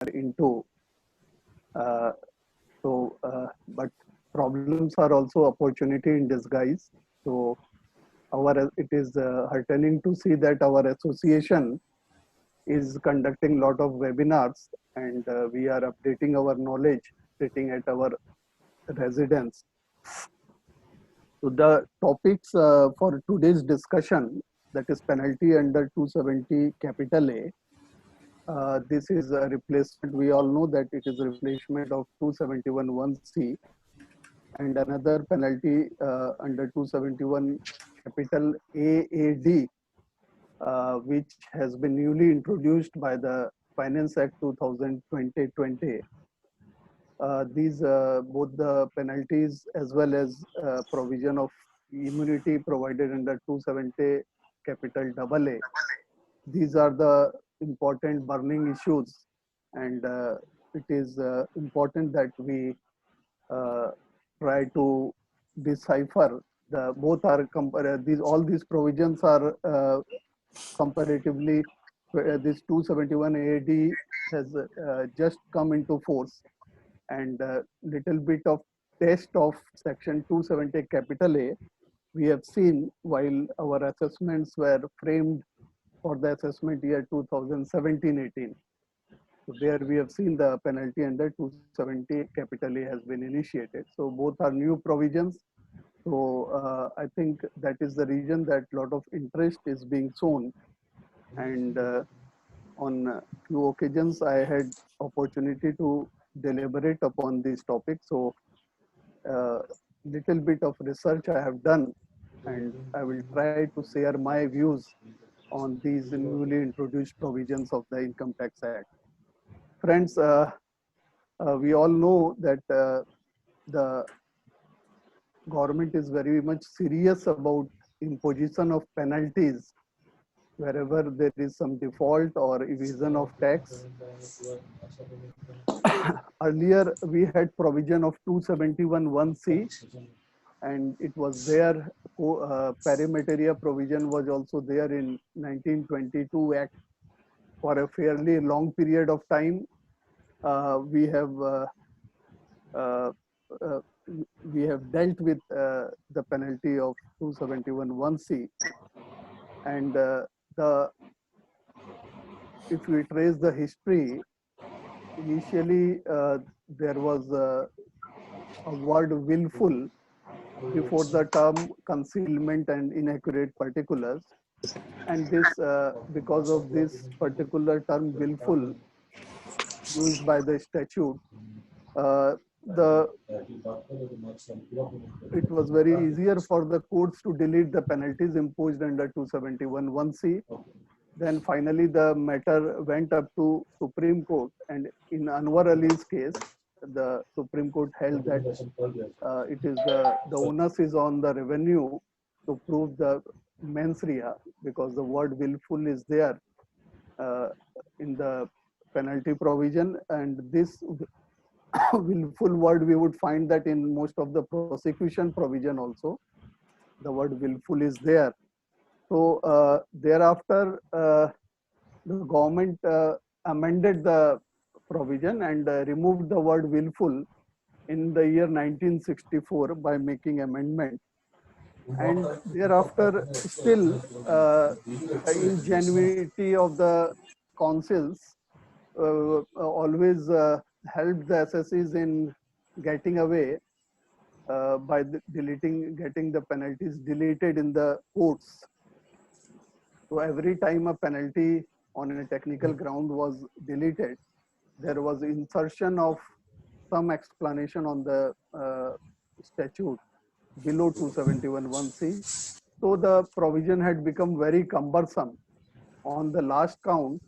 into. Uh, but problems are also opportunity in disguise. So it is heartening to see that our association is conducting lot of webinars, and we are updating our knowledge sitting at our residence. So the topics for today's discussion, that is penalty under 270 capital A. This is a replacement. We all know that it is a replacement of 271 1C, and another penalty under 271 capital AAD, which has been newly introduced by the Finance Act 2020. These both the penalties as well as provision of immunity provided under 270 capital AA. These are the important burning issues, and it is important that we uh, try to decipher the both are these all these provisions are comparatively this 271 AD has just come into force, and little bit of test of section 270 capital A we have seen while our assessments were framed for the assessment year 2017-18. So there we have seen the penalty under 270 capital A has been initiated. So both are new provisions. So I think that is the reason that lot of interest is being shown, and on a few occasions I had opportunity to deliberate upon this topic. So little bit of research I have done, and I will try to share my views on these newly introduced provisions of the Income Tax Act. Friends, we all know that the government is very much serious about imposition of penalties wherever there is some default or evasion of tax. Earlier, we had provision of 271 1C, and it was there. Parameteria provision was also there in 1922 Act for a fairly long period of time. We have uh, uh, we have dealt with the penalty of 271 1C, and the if we trace the history, initially there was a word willful before the term concealment and inaccurate particulars, and this because of this particular term willful used by the statute, uh, the it was very easier for the courts to delete the penalties imposed under 271 1C. Then finally the matter went up to Supreme Court, and in Anwar Ali's case, the Supreme Court held that it is the onus is on the revenue to prove the mens rea, because the word willful is there uh, in the penalty provision, and this willful word we would find that in most of the prosecution provision also the word willful is there. So thereafter the government amended the provision and removed the word willful in the year 1964 by making amendment, and thereafter still the ingenuity of the councils always helped the SSEs in getting away by getting the penalties deleted in the courts. So every time a penalty on a technical ground was deleted, there was insertion of some explanation on the statute below 271 1C. So the provision had become very cumbersome. On the last count,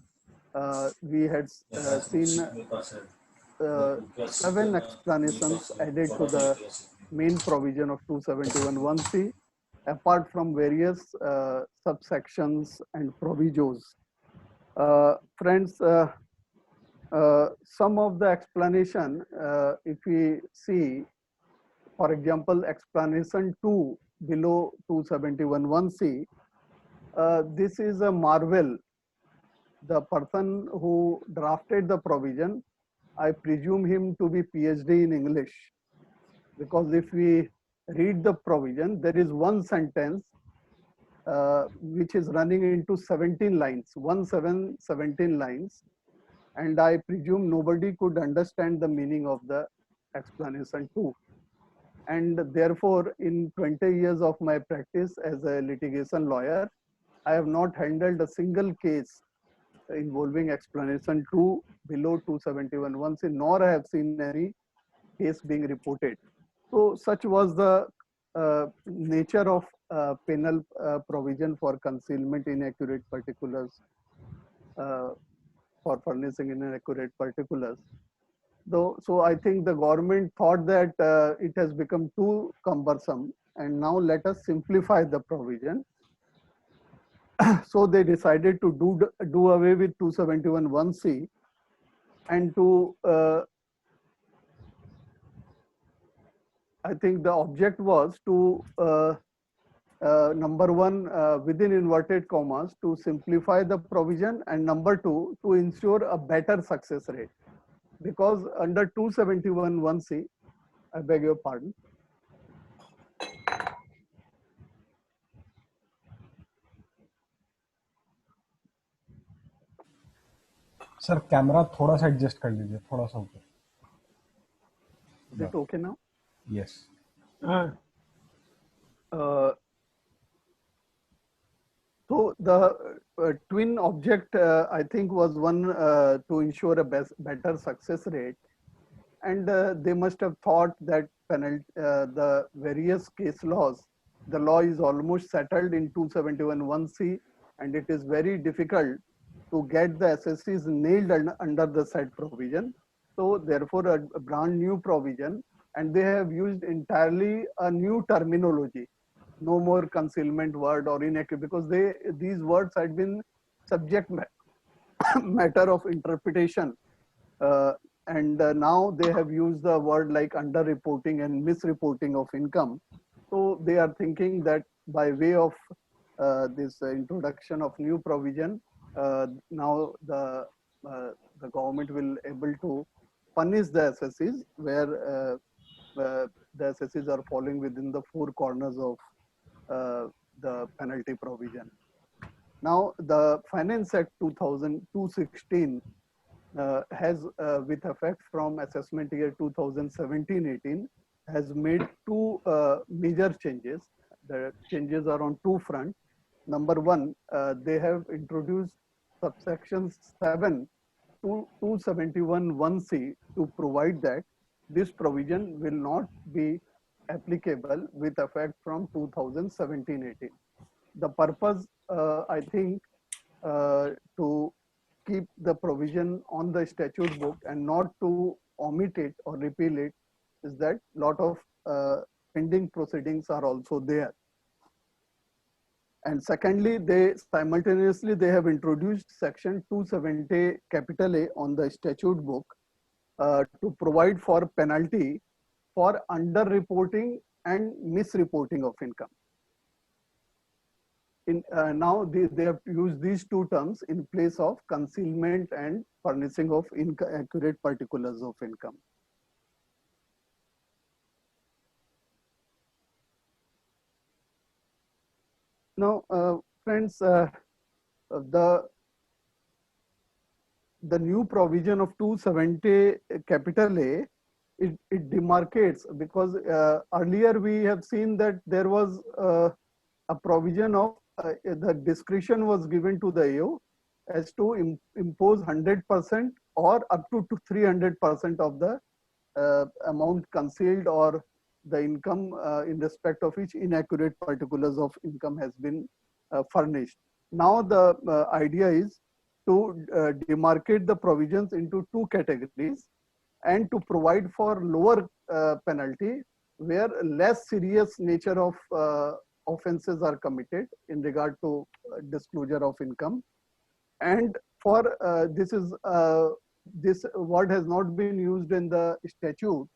we had seen 7 explanations added to the main provision of 271 1C, apart from various subsections and provisos. Friends, some of the explanation, if we see, for example, explanation 2 below 271 1C, this is a marvel the person who drafted the provision, I presume him to be PhD in English, because if we read the provision, there is one sentence which is running into 17 lines, 17 lines, and I presume nobody could understand the meaning of the explanation too. And therefore, in 20 years of my practice as a litigation lawyer, I have not handled a single case involving explanation 2 below 271(1)(c), nor I have seen any case being reported. So such was the nature of penal provision for concealment inaccurate particulars, uh, for furnishing inaccurate particulars. Though, so I think the government thought that it has become too cumbersome, and now let us simplify the provision. So they decided to do away with 271(1)(c) and to I think the object was to number one, within inverted commas, to simplify the provision, and number two, to ensure a better success rate. Because under 271(1)(c), I beg your pardon. Sir camera थोड़ा सा adjust कर लीजिए, थोड़ा सा ऊपर. Is it okay now? Yes. So the twin object, I think, was one to ensure a better success rate, and they must have thought that the various case laws, the law is almost settled in 271(1)(c), and it is very difficult to get the SSCs nailed under the said provision. So therefore, a brand new provision, and they have used entirely a new terminology. No more concealment word or inaccurate, because these words had been subject matter of interpretation, and now they have used the word like underreporting and misreporting of income. So they are thinking that by way of this introduction of new provision, now the government will able to punish the SSCs where the SSCs are falling within the four corners of the penalty provision. Now, the Finance Act 2016 has, with effect from assessment year 2017-18, has made two major changes. The changes are on two fronts. Number one, they have introduced subsection 7 to 271(1)(c) to provide that this provision will not be applicable with effect from 2017-18. The purpose, I think, to keep the provision on the statute book and not to omit it or repeal it, is that lot of pending proceedings are also there. And secondly, they simultaneously they have introduced section 270 capital A on the statute book to provide for penalty for underreporting and misreporting of income. Now they have used these two terms in place of concealment and furnishing of inaccurate particulars of income. Now, friends, the new provision of 270 capital A, it demarcates, because earlier we have seen that there was a provision of the discretion was given to the AO as to impose 100% or up to 300% of the amount concealed or the income in respect of which inaccurate particulars of income has been furnished. Now the idea is to demarcate the provisions into two categories and to provide for lower penalty where less serious nature of offenses are committed in regard to disclosure of income. And for this word has not been used in the statute,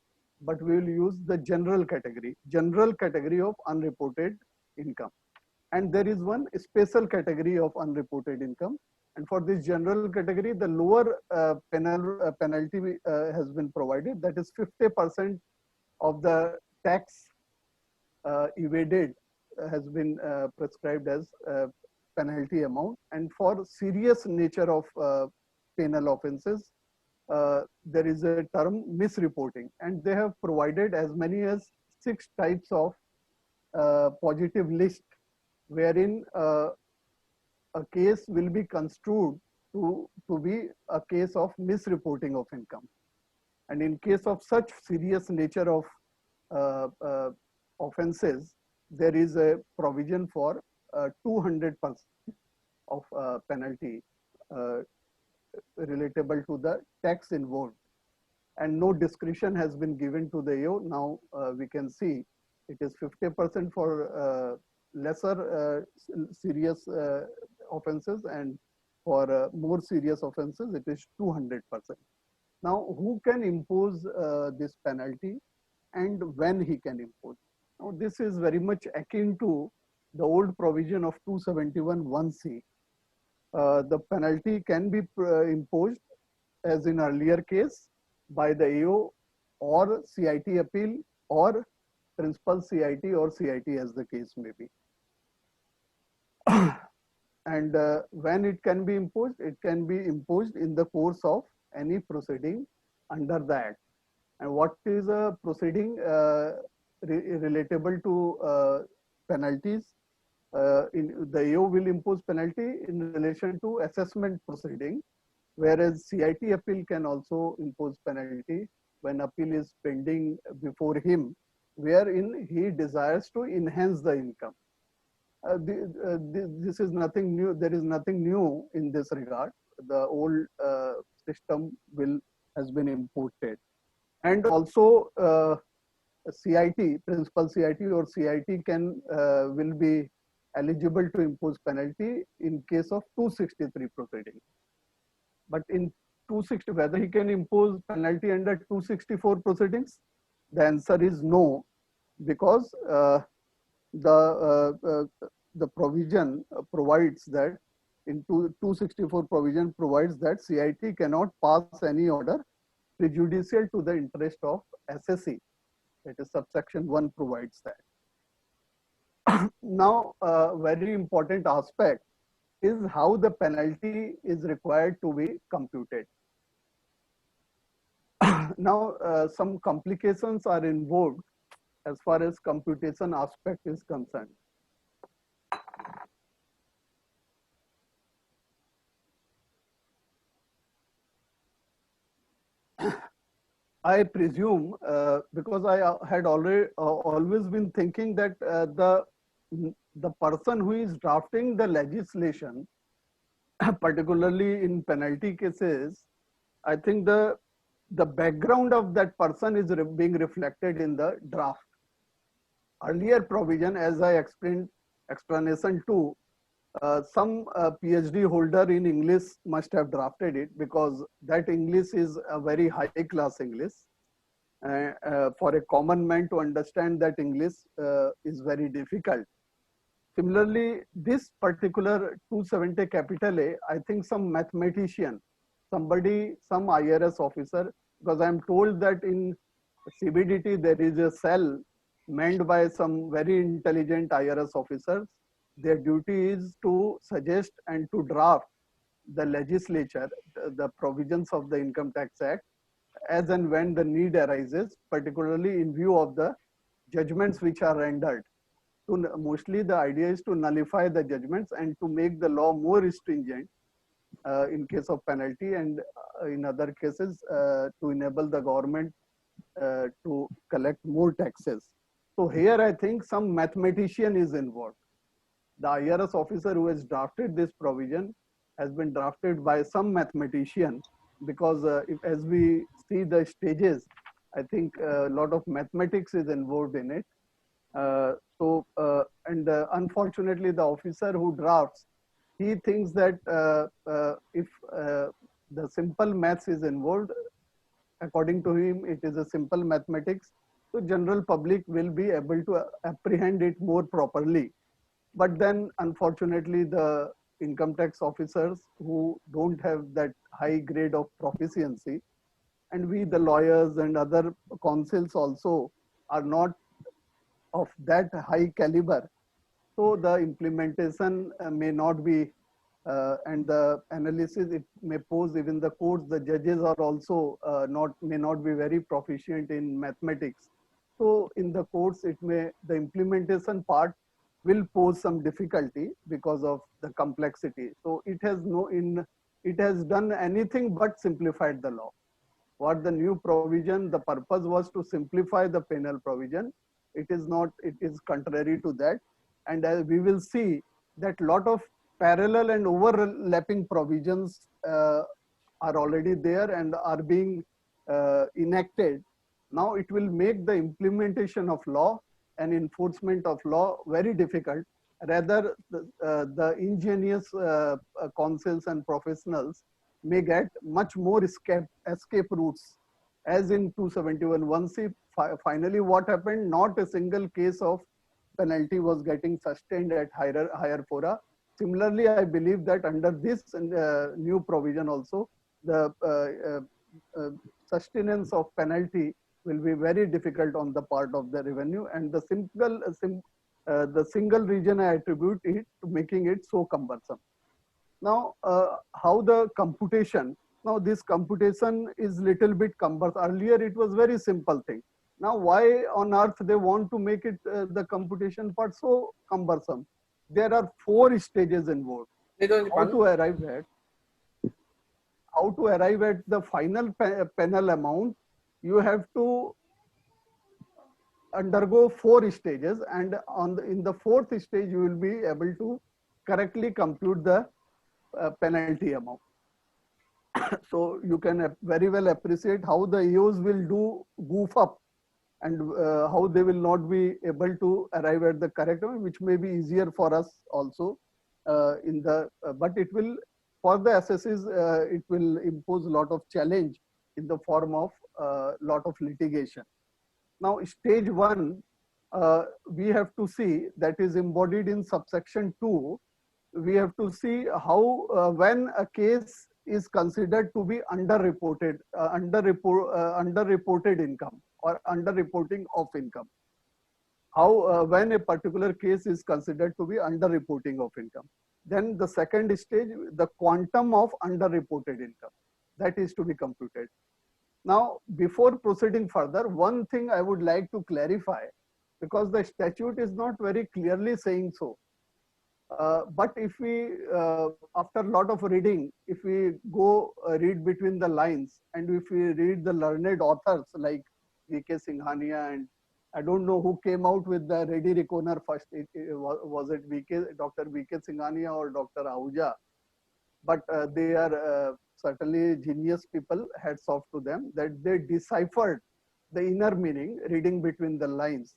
but we will use the general category of unreported income. And there is one special category of unreported income, And for this general category, the lower penalty has been provided. That is 50% of the tax evaded has been prescribed as penalty amount. And for serious nature of penal offenses, there is a term misreporting, and they have provided as many as 6 types of positive list, wherein a case will be construed to be a case of misreporting of income. And in case of such serious nature of offenses, there is a provision for 200% of penalty relatable to the tax involved. And no discretion has been given to the AO. Now we can see it is 50% for lesser serious offenses, and for more serious offenses it is 200%. Now, who can impose this penalty and when he can impose? Now, this is very much akin to the old provision of 271(1)(c). The penalty can be imposed, as in earlier case, by the AO or CIT appeal or principal CIT or CIT, as the case may be. And when it can be imposed in the course of any proceeding under the Act. And what is a proceeding relatable to penalties? The AO will impose penalty in relation to assessment proceeding, whereas CIT appeal can also impose penalty when appeal is pending before him, wherein he desires to enhance the income. This is nothing new. There is nothing new in this regard. The old system has been imported. And also CIT, principal CIT or CIT will be eligible to impose penalty in case of 263 proceeding. But in 260, whether he can impose penalty under 264 proceedings, the answer is no, because the provision provides that in 264 provision provides that CIT cannot pass any order prejudicial to the interest of assessee. That is subsection 1 provides that. Now, a very important aspect is how the penalty is required to be computed. Now, some complications are involved as far as computation aspect is concerned. I presume, because I had always been thinking that the person who is drafting the legislation, particularly in penalty cases, I think the background of that person is being reflected in the draft. Earlier provision, as I explained, explanation 2, some PhD holder in English must have drafted it, because that English is a very high class English. For a common man to understand that English is very difficult. Similarly, this particular 270 capital A, I think some mathematician, some IRS officer, because I am told that in CBDT there is a cell manned by some very intelligent IRS officers. Their duty is to suggest and to draft the legislature, the provisions of the Income Tax Act, as and when the need arises, particularly in view of the judgments which are rendered. Mostly the idea is to nullify the judgments and to make the law more stringent in case of penalty, and in other cases to enable the government to collect more taxes. So here I think some mathematician is involved. The IRS officer who has drafted this provision has been drafted by some mathematician, because as we see the stages, I think a lot of mathematics is involved in it. Unfortunately, the officer who drafts, he thinks that if the simple maths is involved, according to him, it is a simple mathematics, so general public will be able to apprehend it more properly. But then, unfortunately, the income tax officers who don't have that high grade of proficiency, and we, the lawyers and other counsels also, are not of that high caliber. So the implementation may not be, and the analysis it may pose even the courts. The judges are also may not be very proficient in mathematics. So in the courts, the implementation part will pose some difficulty because of the complexity. So it has done anything but simplified the law. What the new provision, the purpose was to simplify the penal provision. It is not, it is contrary to that. And as we will see that lot of parallel and overlapping provisions are already there and are being enacted. Now it will make the implementation of law and enforcement of law very difficult. Rather, the ingenious counsels and professionals may get much more escape routes. As in 271(1)(c), finally what happened, not a single case of penalty was getting sustained at higher fora. Similarly, I believe that under this new provision also, the sustenance of penalty will be very difficult on the part of the revenue, and the single reason I attribute it to making it so cumbersome. Now, how the computation? Now, this computation is little bit cumbersome. Earlier, it was very simple thing. Now, why on earth they want to make it the computation part so cumbersome? There are 4 stages involved. How to arrive at the final penal amount? You have to undergo 4 stages, and in the 4th stage, you will be able to correctly compute the penalty amount. So you can very well appreciate how the EOs will goof up, and how they will not be able to arrive at the correct amount, which may be easier for us also but it will, for the assessees, it will impose a lot of challenge in the form of lot of litigation. Now, stage 1, we have to see, that is embodied in subsection 2. We have to see how when a case is considered to be underreported income or underreporting of income. How when a particular case is considered to be underreporting of income. Then the second stage, the quantum of underreported income, that is to be computed. Now, before proceeding further, one thing I would like to clarify, because the statute is not very clearly saying so. But if we, after a lot of reading, if we go read between the lines, and if we read the learned authors like V.K. Singhania, and I don't know who came out with the ready reconer first, was it Dr. V.K. Singhania or Dr. Ahuja? But they are certainly genius people, hats off to them, that they deciphered the inner meaning, reading between the lines.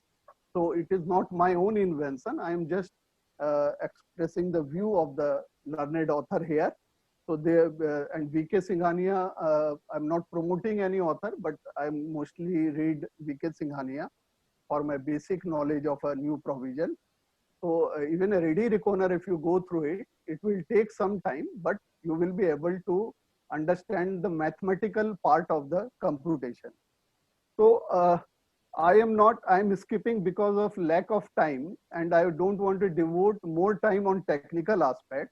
So it is not my own invention. I am just expressing the view of the learned author here. So they and V.K. Singhania, I'm not promoting any author, but I mostly read V.K. Singhania for my basic knowledge of a new provision. So even a ready reconer, if you go through it, it will take some time, but you will be able to understand the mathematical part of the computation. So I'm skipping because of lack of time, and I don't want to devote more time on technical aspect.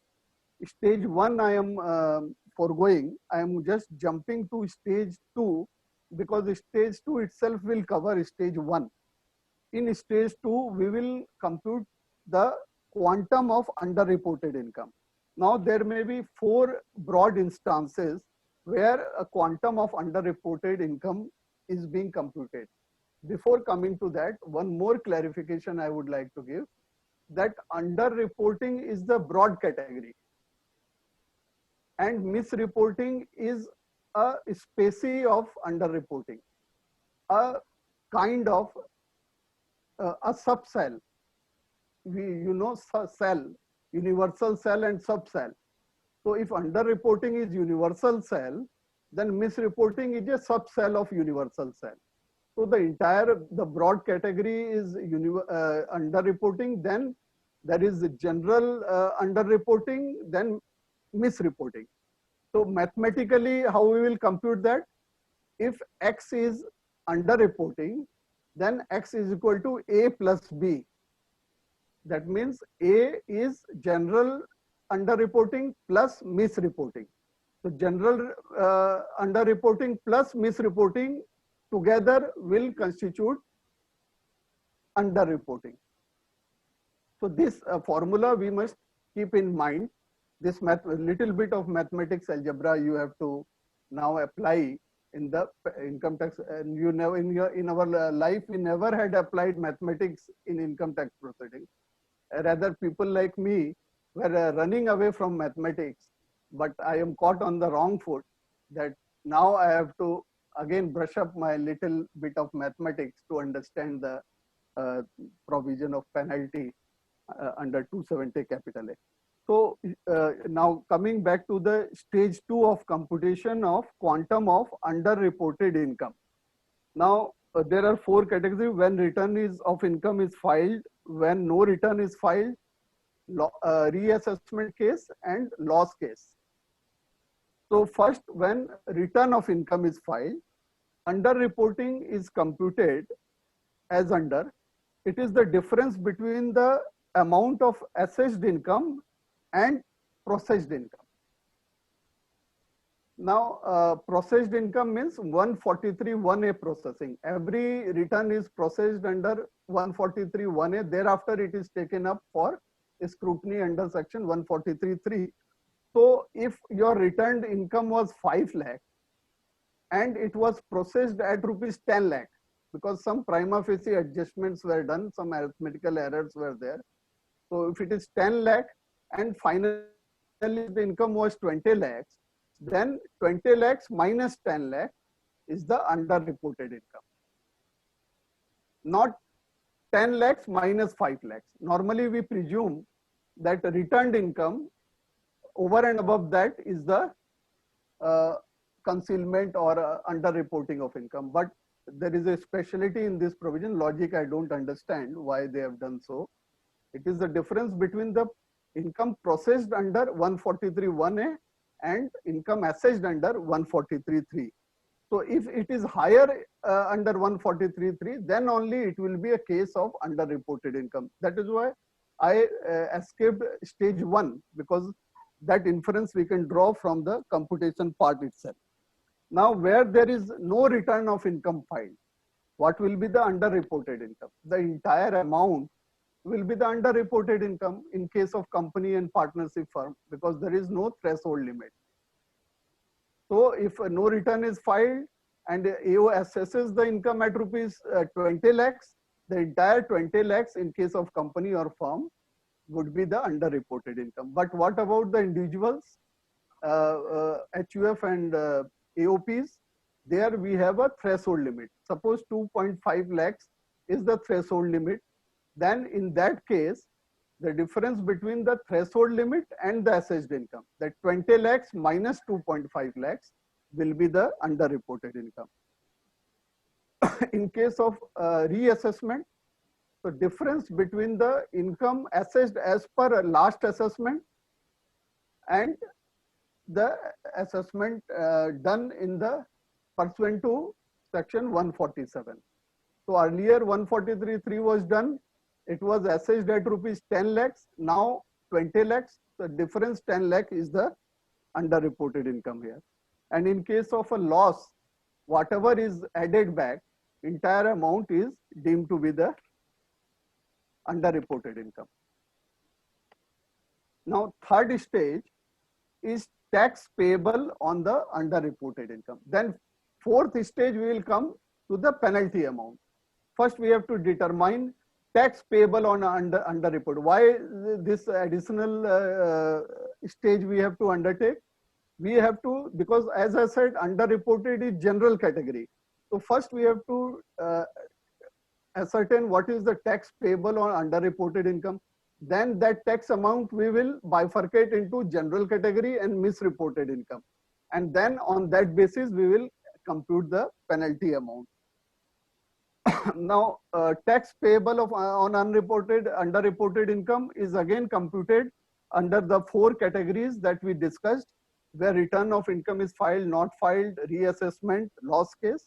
Stage 1 I am foregoing. I am just jumping to stage 2, because stage 2 itself will cover stage 1. In stage 2, we will compute the quantum of underreported income. Now, there may be 4 broad instances where a quantum of underreported income is being computed. Before coming to that, one more clarification I would like to give, that underreporting is the broad category, and misreporting is a species of underreporting, a kind of a subcell. Cell, universal cell and subcell. So if underreporting is universal cell, then misreporting is a subcell of universal cell. So the broad category is underreporting, then there is a general underreporting, then misreporting. So mathematically, how we will compute that? If X is underreporting, then X is equal to A plus B. That means A is general underreporting plus misreporting. So general underreporting plus misreporting together will constitute underreporting. So this formula we must keep in mind. This little bit of mathematics algebra you have to now apply in the income tax. And you never in our life we never had applied mathematics in income tax proceedings. Rather, people like me were running away from mathematics. But I am caught on the wrong foot. That now I have to again brush up my little bit of mathematics to understand the provision of penalty under 270 capital A. So now coming back to the stage 2 of computation of quantum of underreported income. Now there are 4 categories: when return of income is filed, when no return is filed, reassessment case, and loss case. So first, when return of income is filed, underreporting is computed as under. It is the difference between the amount of assessed income and processed income. Now, processed income means 143(1)(a) processing. Every return is processed under 143(1)(a). Thereafter, it is taken up for scrutiny under section 143(3). So, if your returned income was 5 lakh and it was processed at rupees 10 lakh, because some prima facie adjustments were done, some arithmetical errors were there. So, if it is 10 lakh and finally the income was 20 lakhs, then 20 lakhs minus 10 lakh is the underreported income. Not 10 lakhs minus 5 lakhs. Normally we presume that returned income over and above that is the concealment or underreporting of income. But there is a specialty in this provision. Logic I don't understand why they have done so. It is the difference between the income processed under 143(1)(a) and income assessed under 143(3). So if it is higher under 143(3), then only it will be a case of underreported income. That is why I escaped stage 1, because that inference we can draw from the computation part itself. Now, where there is no return of income filed, what will be the underreported income? The entire amount will be the underreported income in case of company and partnership firm, because there is no threshold limit. So if no return is filed and AO assesses the income at rupees 20 lakhs, the entire 20 lakhs in case of company or firm would be the underreported income. But what about the individuals, HUF and AOPs? There we have a threshold limit. Suppose 2.5 lakhs is the threshold limit. Then in that case, the difference between the threshold limit and the assessed income, that 20 lakhs minus 2.5 lakhs will be the underreported income. In case of reassessment, the difference between the income assessed as per last assessment and the assessment done in the pursuant to section 147. So earlier 143(3) was done. It was assessed at rupees 10 lakhs, now 20 lakhs. The difference 10 lakh is the underreported income here. And in case of a loss, whatever is added back, entire amount is deemed to be the underreported income. Now, third stage is tax payable on the underreported income. Then fourth stage we will come to the penalty amount. First we have to determine tax payable on underreported. Why this additional stage we have to undertake? We have to, because as I said, underreported is general category. So first we have to ascertain what is the tax payable on underreported income. Then that tax amount we will bifurcate into general category and misreported income. And then on that basis we will compute the penalty amount. Now, tax payable of on unreported, underreported income is again computed under the 4 categories that we discussed, where return of income is filed, not filed, reassessment, loss case.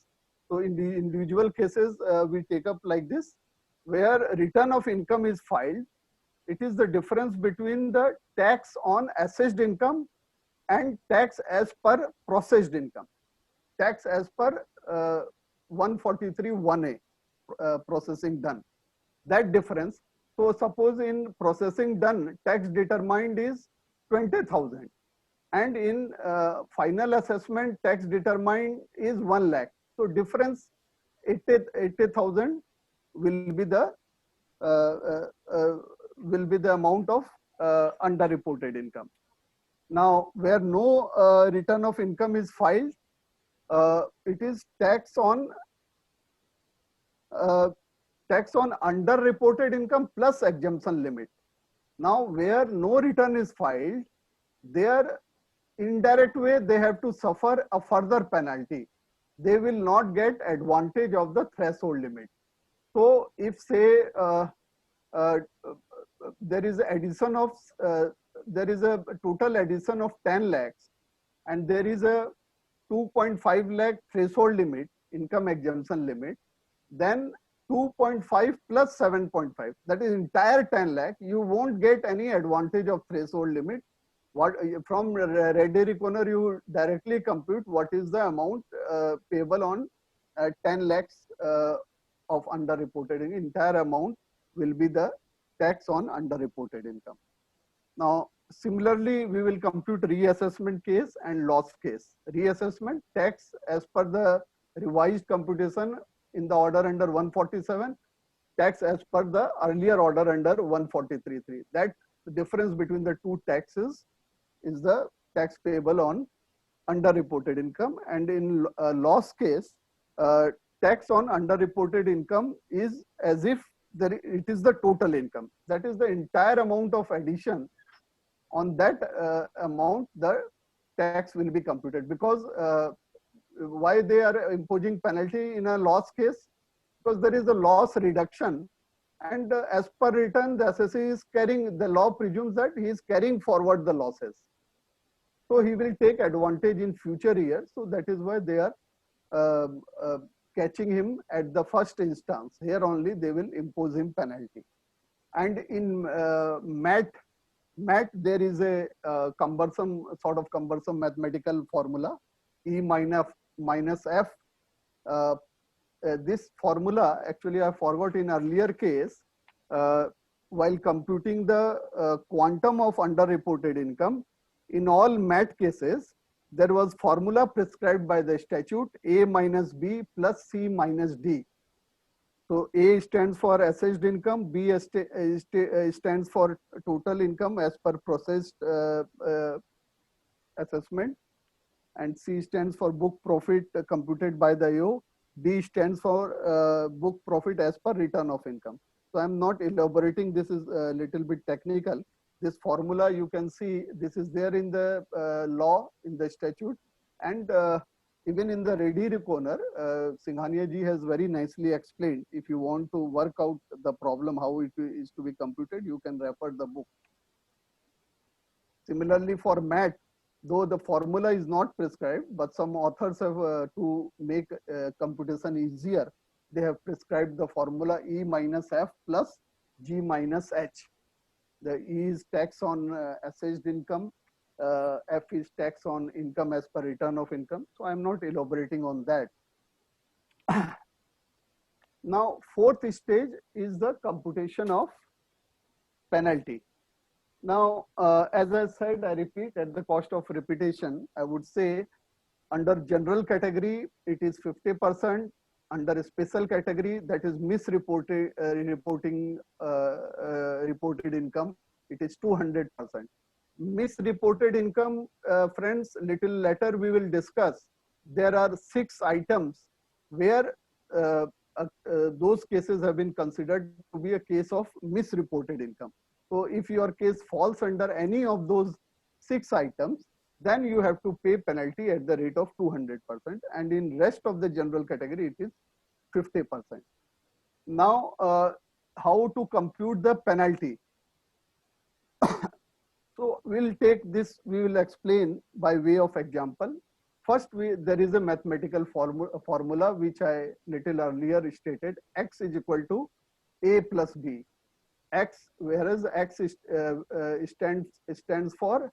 So in the individual cases, we take up like this, where return of income is filed. It is the difference between the tax on assessed income and tax as per processed income. Tax as per 143(1)(a). Processing done, that difference. So suppose in processing done, tax determined is 20,000, and in final assessment, tax determined is 1 lakh. So difference 80,000 will be the amount of underreported income. Now, where no return of income is filed, it is tax on underreported income plus exemption limit. Now, where no return is filed, their indirect way they have to suffer a further penalty. They will not get advantage of the threshold limit. So, if say there is addition of there is a total addition of 10 lakhs, and there is a 2.5 lakh threshold limit, income exemption limit, then 2.5 plus 7.5, that is entire 10 lakh, you won't get any advantage of threshold limit. What from ready reckoner you directly compute what is the amount payable on 10 lakhs of underreported income. Entire amount will be the tax on underreported income. Now, similarly, we will compute reassessment case and loss case. Reassessment tax as per the revised computation in the order under 147, tax as per the earlier order under 143.3. That difference between the two taxes is the tax payable on underreported income. And in loss case, tax on underreported income is as if it is the total income. That is the entire amount of addition. On that amount, the tax will be computed. Because why they are imposing penalty in a loss case? Because there is a loss reduction, and as per return, the assessee is carrying, the law presumes that he is carrying forward the losses. So he will take advantage in future years. So that is why they are catching him at the first instance. Here only they will impose him penalty. And in MAT, there is a cumbersome mathematical formula, E minus F. This formula, actually I forgot in earlier case, while computing the quantum of underreported income, in all MAT cases, there was formula prescribed by the statute, A minus B plus C minus D. So A stands for assessed income, B stands for total income as per processed assessment, and C stands for book profit computed by the AO. D stands for book profit as per return of income. So I'm not elaborating, this is a little bit technical. This formula you can see, this is there in the law, in the statute, and even in the ready reckoner, Singhania ji has very nicely explained. If you want to work out the problem, how it is to be computed, you can refer the book. Similarly for MAT, though the formula is not prescribed, but some authors have, to make computation easier, they have prescribed the formula E minus F plus G minus H. The E is tax on assessed income, F is tax on income as per return of income. So I'm not elaborating on that. Now, fourth stage is the computation of penalty. Now, as I said, I repeat at the cost of repetition, I would say under general category, it is 50%. Under a special category, that is misreported reported income, it is 200%. Misreported income, friends, little later we will discuss. There are 6 items where those cases have been considered to be a case of misreported income. So if your case falls under any of those 6 items, then you have to pay penalty at the rate of 200%, and in rest of the general category it is 50%. Now, how to compute the penalty? So we'll take this, we will explain by way of example. First, there is a mathematical formula which I little earlier stated. X is equal to A plus B. X, whereas X is, stands for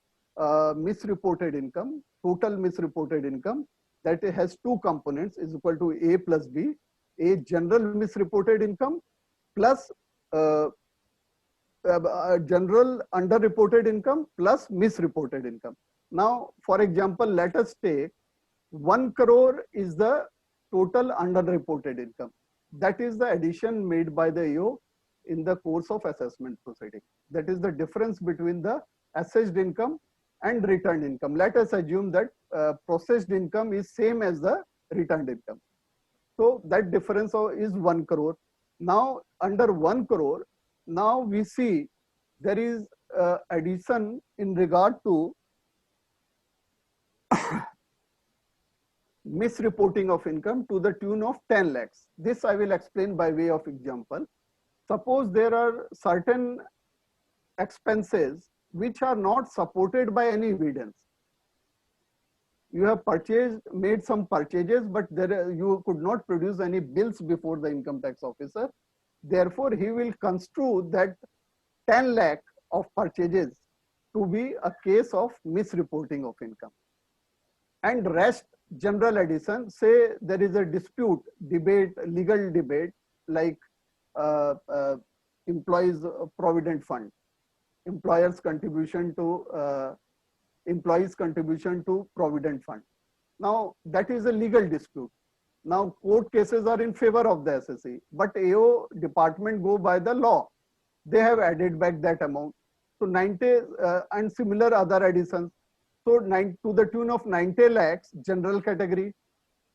misreported income, total misreported income, that has two components, is equal to A plus B. A, general misreported income, plus general underreported income plus misreported income. Now, for example, let us take 1 crore is the total underreported income. That is the addition made by the AO in the course of assessment proceeding. That is the difference between the assessed income and returned income. Let us assume that processed income is same as the returned income. So that difference is 1 crore. Now, under 1 crore, now we see there is addition in regard to misreporting of income to the tune of 10 lakhs. This I will explain by way of example. Suppose there are certain expenses which are not supported by any evidence. You have made some purchases, but you could not produce any bills before the income tax officer. Therefore, he will construe that 10 lakh of purchases to be a case of misreporting of income. And rest general addition, say there is a dispute, debate, legal debate, like employees provident fund, employers contribution to provident fund. Now that is a legal dispute. Now court cases are in favor of the assessee, but AO department go by the law. They have added back that amount. So 90 and similar other additions. So to the tune of 90 lakhs general category,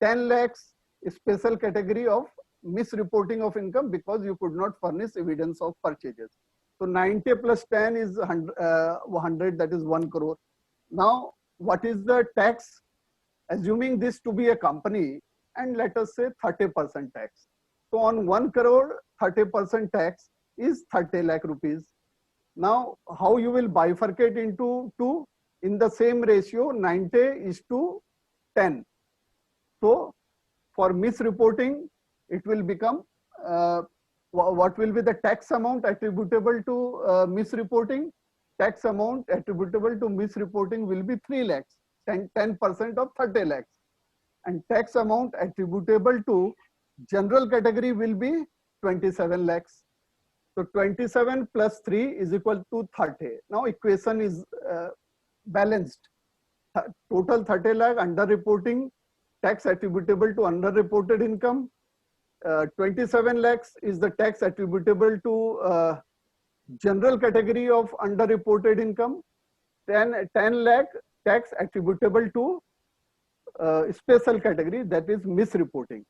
10 lakhs special category of misreporting of income because you could not furnish evidence of purchases. So 90 plus 10 is 100, that is 1 crore. Now what is the tax? Assuming this to be a company, and let us say 30% tax. So on 1 crore, 30% tax is 30 lakh rupees. Now how you will bifurcate into two? In the same ratio, 90 is to 10. So for misreporting, it will become, what will be the tax amount attributable to misreporting? Tax amount attributable to misreporting will be 3 lakhs, 10% of 30 lakhs. And tax amount attributable to general category will be 27 lakhs. So 27 plus 3 is equal to 30. Now equation is balanced. Total 30 lakh underreporting, tax attributable to underreported income. 27 lakhs is the tax attributable to general category of underreported income. 10 lakh tax attributable to special category, that is misreporting.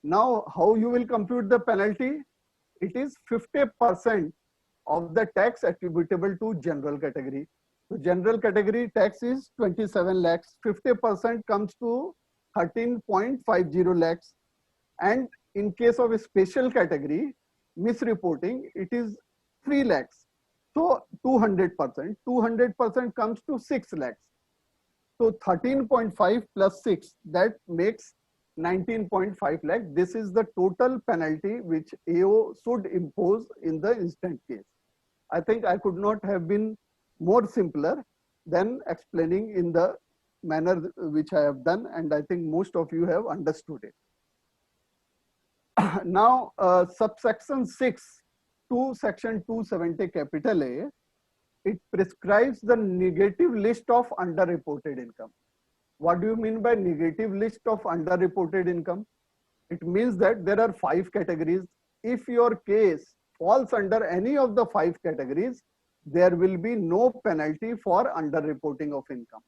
Now how you will compute the penalty? It is 50% of the tax attributable to general category. So general category tax is 27 lakhs, 50% comes to 13.50 lakhs. And in case of a special category, misreporting, it is 3 lakhs. So 200% comes to 6 lakhs. So 13.5 plus 6, that makes 19.5 lakh. This is the total penalty which AO should impose in the instant case. I think I could not have been more simpler than explaining in the manner which I have done, and I think most of you have understood it. Now subsection 6 to section 270 capital A, it prescribes the negative list of underreported income. What do you mean by negative list of underreported income? It means that there are 5 categories. If your case falls under any of the 5 categories, there will be no penalty for underreporting of income.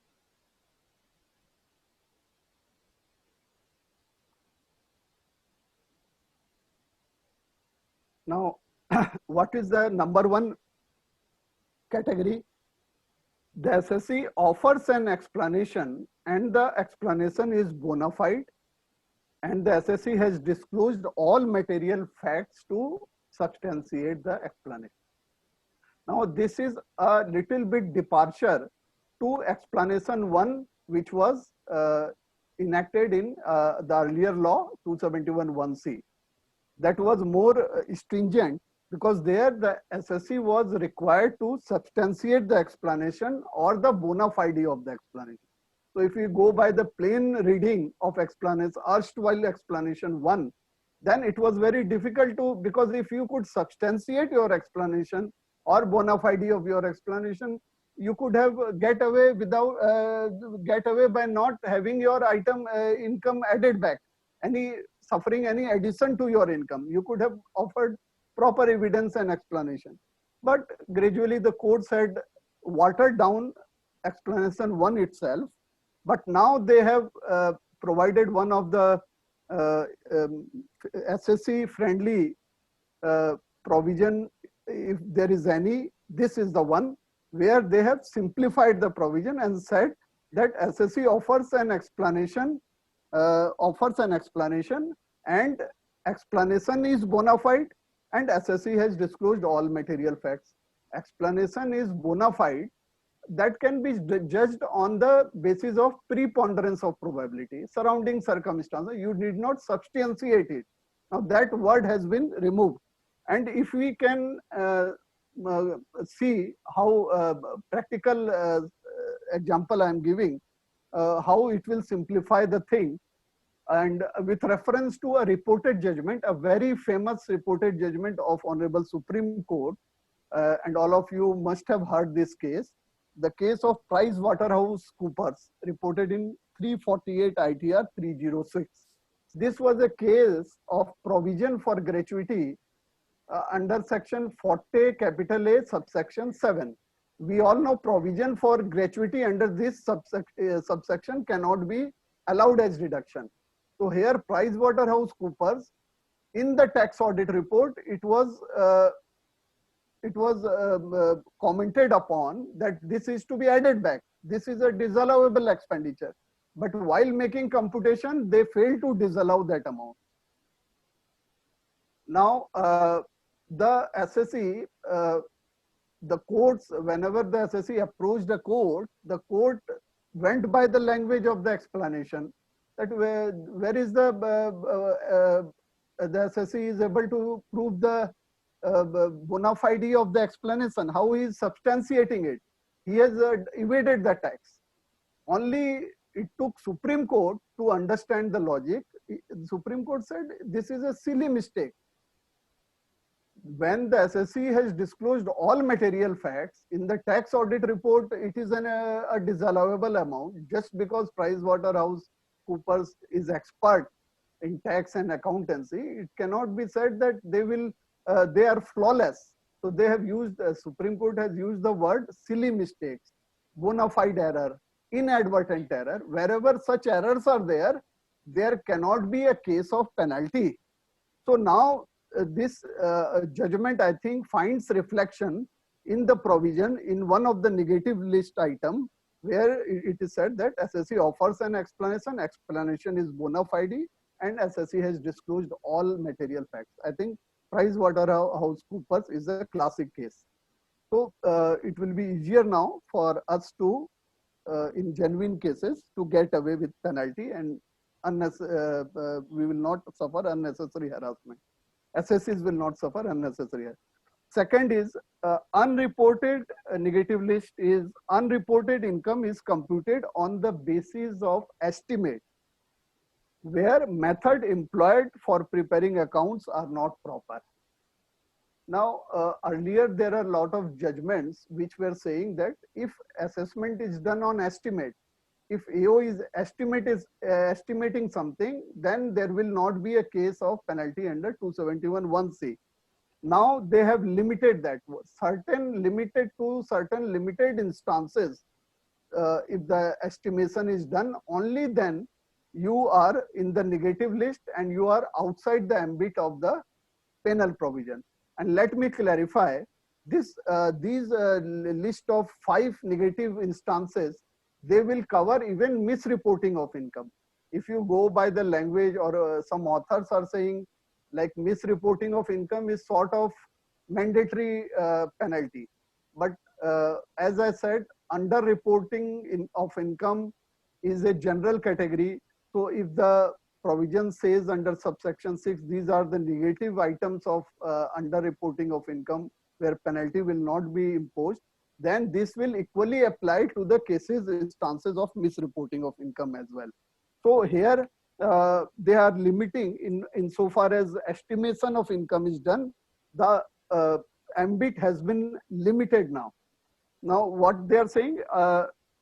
Now, what is the number 1 category? The assessee offers an explanation and the explanation is bona fide and the SSE has disclosed all material facts to substantiate the explanation. Now, this is a little bit departure to explanation 1, which was enacted in the earlier law 271(1)(c). That was more stringent, because there the SSE was required to substantiate the explanation or the bona fide of the explanation. So if you go by the plain reading of explanation, erstwhile explanation 1, then it was very difficult to, because if you could substantiate your explanation or bona fide of your explanation, you could have get away by not having your item income added back, suffering any addition to your income. You could have offered proper evidence and explanation. But gradually the courts had watered down explanation 1 itself, but now they have provided one of the SSE friendly provision, if there is any. This is the one where they have simplified the provision and said that SSE offers an explanation, and explanation is bona fide, and SSE has disclosed all material facts. Explanation is bona fide, that can be judged on the basis of preponderance of probability, surrounding circumstances. You need not substantiate it. Now that word has been removed. And if we can see how practical example I am giving, how it will simplify the thing. And with reference to a reported judgment, a very famous reported judgment of Honorable Supreme Court, and all of you must have heard this case, the case of PricewaterhouseCoopers, reported in 348 ITR 306. This was a case of provision for gratuity under section 40 capital A subsection 7. We all know provision for gratuity under this subsection cannot be allowed as deduction. So here PricewaterhouseCoopers, in the tax audit report, it was commented upon that this is to be added back. This is a disallowable expenditure. But while making computation, they failed to disallow that amount. Now, the SSE, the courts, whenever the SSE approached the court went by the language of the explanation, that where is the SSE is able to prove the bona fide of the explanation, how he is substantiating it. He has evaded the tax. Only it took Supreme Court to understand the logic. The Supreme Court said this is a silly mistake. When the SSE has disclosed all material facts in the tax audit report, it is a disallowable amount. Just because PricewaterhouseCoopers is expert in tax and accountancy, it cannot be said that they are flawless. So they have used, Supreme Court has used the word silly mistakes, bona fide error, inadvertent error. Wherever such errors are there cannot be a case of penalty. So now this judgment, I think, finds reflection in the provision in one of the negative list item, where it is said that SSE offers an explanation is bona fide, and SSE has disclosed all material facts. I think PricewaterhouseCoopers is a classic case. So it will be easier now for us to, in genuine cases, to get away with penalty, and we will not suffer unnecessary harassment. SSEs will not suffer unnecessary harassment. Second is unreported negative list is unreported income is computed on the basis of estimate, where method employed for preparing accounts are not proper. Now, earlier there are a lot of judgments which were saying that if assessment is done on estimate, if AO is estimating something, then there will not be a case of penalty under 271(1)(c). Now they have limited that, limited to certain limited instances. If the estimation is done, only then you are in the negative list and you are outside the ambit of the penal provision. And let me clarify this: these list of 5 negative instances, they will cover even misreporting of income. if you go by the language, or some authors are saying like misreporting of income is sort of mandatory penalty. But as I said, underreporting of income is a general category. So if the provision says under subsection 6, these are the negative items of underreporting of income where penalty will not be imposed, then this will equally apply to the cases, instances of misreporting of income as well. So here they are limiting in so far as estimation of income is done, the ambit has been limited now. Now what they are saying,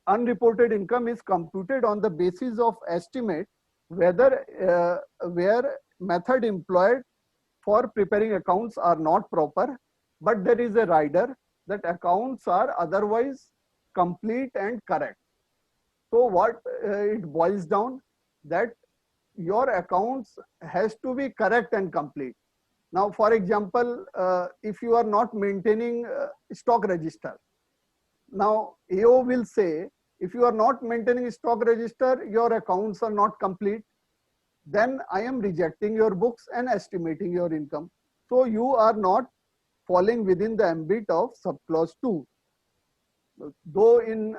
unreported income is computed on the basis of estimate whether where method employed for preparing accounts are not proper, but there is a rider that accounts are otherwise complete and correct. So what it boils down, that your accounts has to be correct and complete. Now, for example, if you are not maintaining stock register, now AO will say, if you are not maintaining stock register, your accounts are not complete, then I am rejecting your books and estimating your income. So you are not falling within the ambit of subclause 2. Though in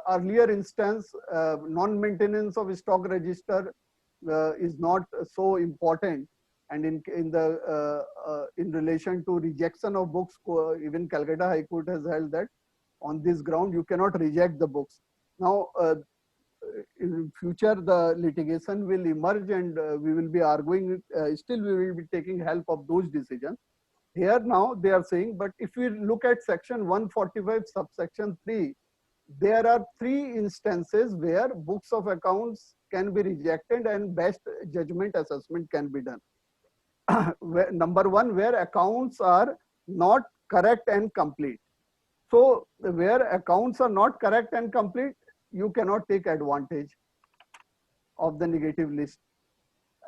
earlier instance, non-maintenance of stock register is not so important, and in relation to rejection of books, even Calcutta High Court has held that on this ground you cannot reject the books. Now in future the litigation will emerge, and we will be arguing, still we will be taking help of those decisions. Here now they are saying, but if we look at section 145 subsection 3, there are 3 instances where books of accounts can be rejected and best judgment assessment can be done. Number 1, where accounts are not correct and complete. So where accounts are not correct and complete, you cannot take advantage of the negative list.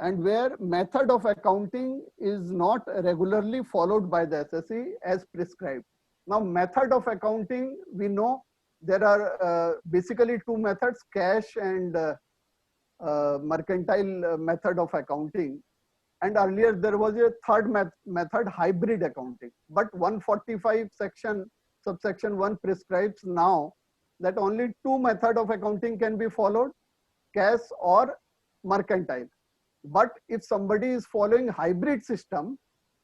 And where method of accounting is not regularly followed by the SSE as prescribed. Now method of accounting, we know there are basically 2 methods, cash and mercantile method of accounting. And earlier there was a third method, hybrid accounting. But 145 subsection 1 prescribes now that only 2 methods of accounting can be followed, cash or mercantile. But if somebody is following hybrid system,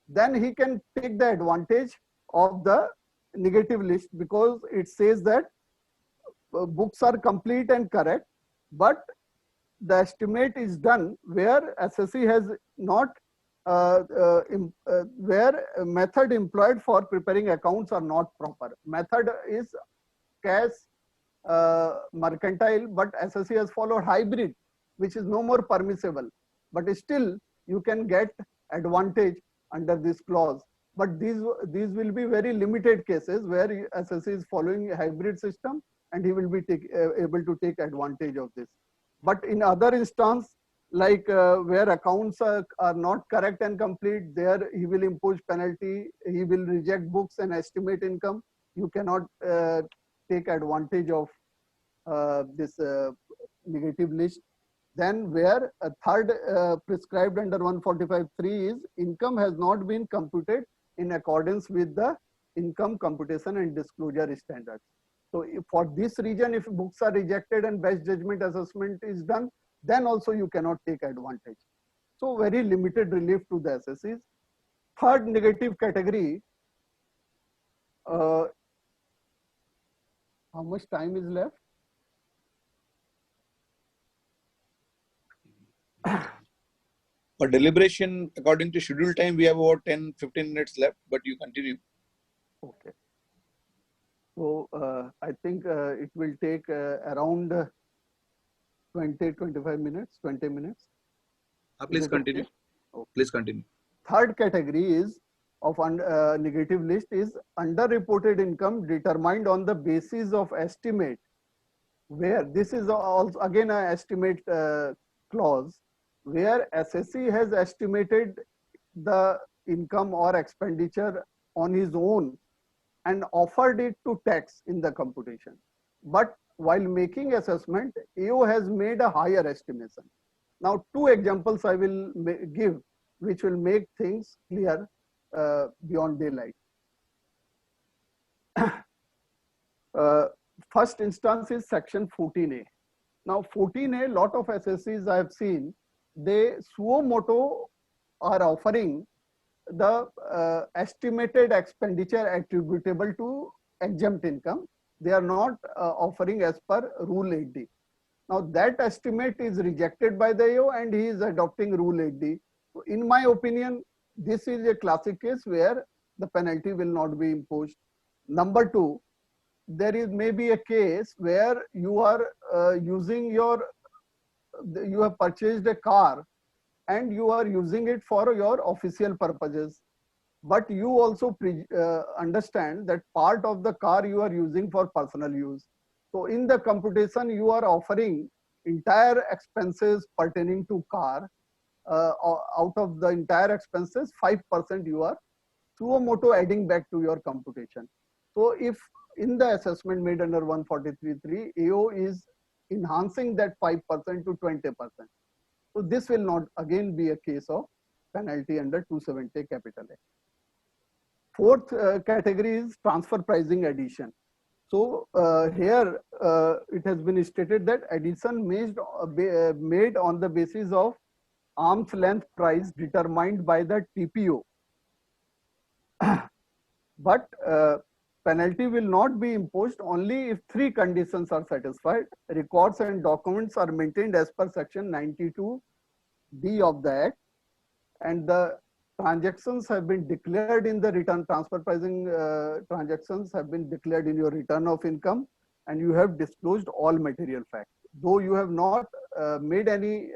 then he can take the advantage of the negative list, because it says that books are complete and correct, but the estimate is done where SSE has not, where method employed for preparing accounts are not proper. Method is cash, mercantile, but SSE has followed hybrid, which is no more permissible. But still you can get advantage under this clause. But these will be very limited cases where SSE is following a hybrid system and he will be able to take advantage of this. But in other instance, like where accounts are not correct and complete, there he will impose penalty, he will reject books and estimate income. You cannot take advantage of this negative list. Then where a third prescribed under 145(3) is income has not been computed in accordance with the income computation and disclosure standards. So for this reason, if books are rejected and best judgment assessment is done, then also you cannot take advantage. So very limited relief to the SSEs. Third negative category, how much time is left? For deliberation, according to schedule time, we have about 10-15 minutes left, but you continue. Okay. So I think it will take around 20-25 minutes, 20 minutes. Please continue. Okay? Please continue. Third category is of negative list is underreported income determined on the basis of estimate, where this is also again an estimate clause, where SSE has estimated the income or expenditure on his own and offered it to tax in the computation. But while making assessment, AO has made a higher estimation. Now, two examples I will give, which will make things clear beyond daylight. First instance is section 14A. Now, 14A, lot of SSCs I have seen, they suo moto are offering the estimated expenditure attributable to exempt income. They are not offering as per Rule 8D. Now, that estimate is rejected by the AO and he is adopting Rule 8D. So in my opinion, this is a classic case where the penalty will not be imposed. Number two, there is maybe a case where you are you have purchased a car and you are using it for your official purposes, but you also understand that part of the car you are using for personal use. So in the computation, you are offering entire expenses pertaining to car. Out of the entire expenses, 5% you are suo moto adding back to your computation. So if in the assessment made under 143.3, AO is enhancing that 5% to 20%. So this will not again be a case of penalty under 270 capital A. Fourth category is transfer pricing addition. So here it has been stated that addition made on the basis of arm's length price determined by the TPO. But penalty will not be imposed only if three conditions are satisfied. Records and documents are maintained as per section 92D of the Act, and the transactions have been declared in the return. Transfer pricing transactions have been declared in your return of income, and you have disclosed all material facts. Though you have not made any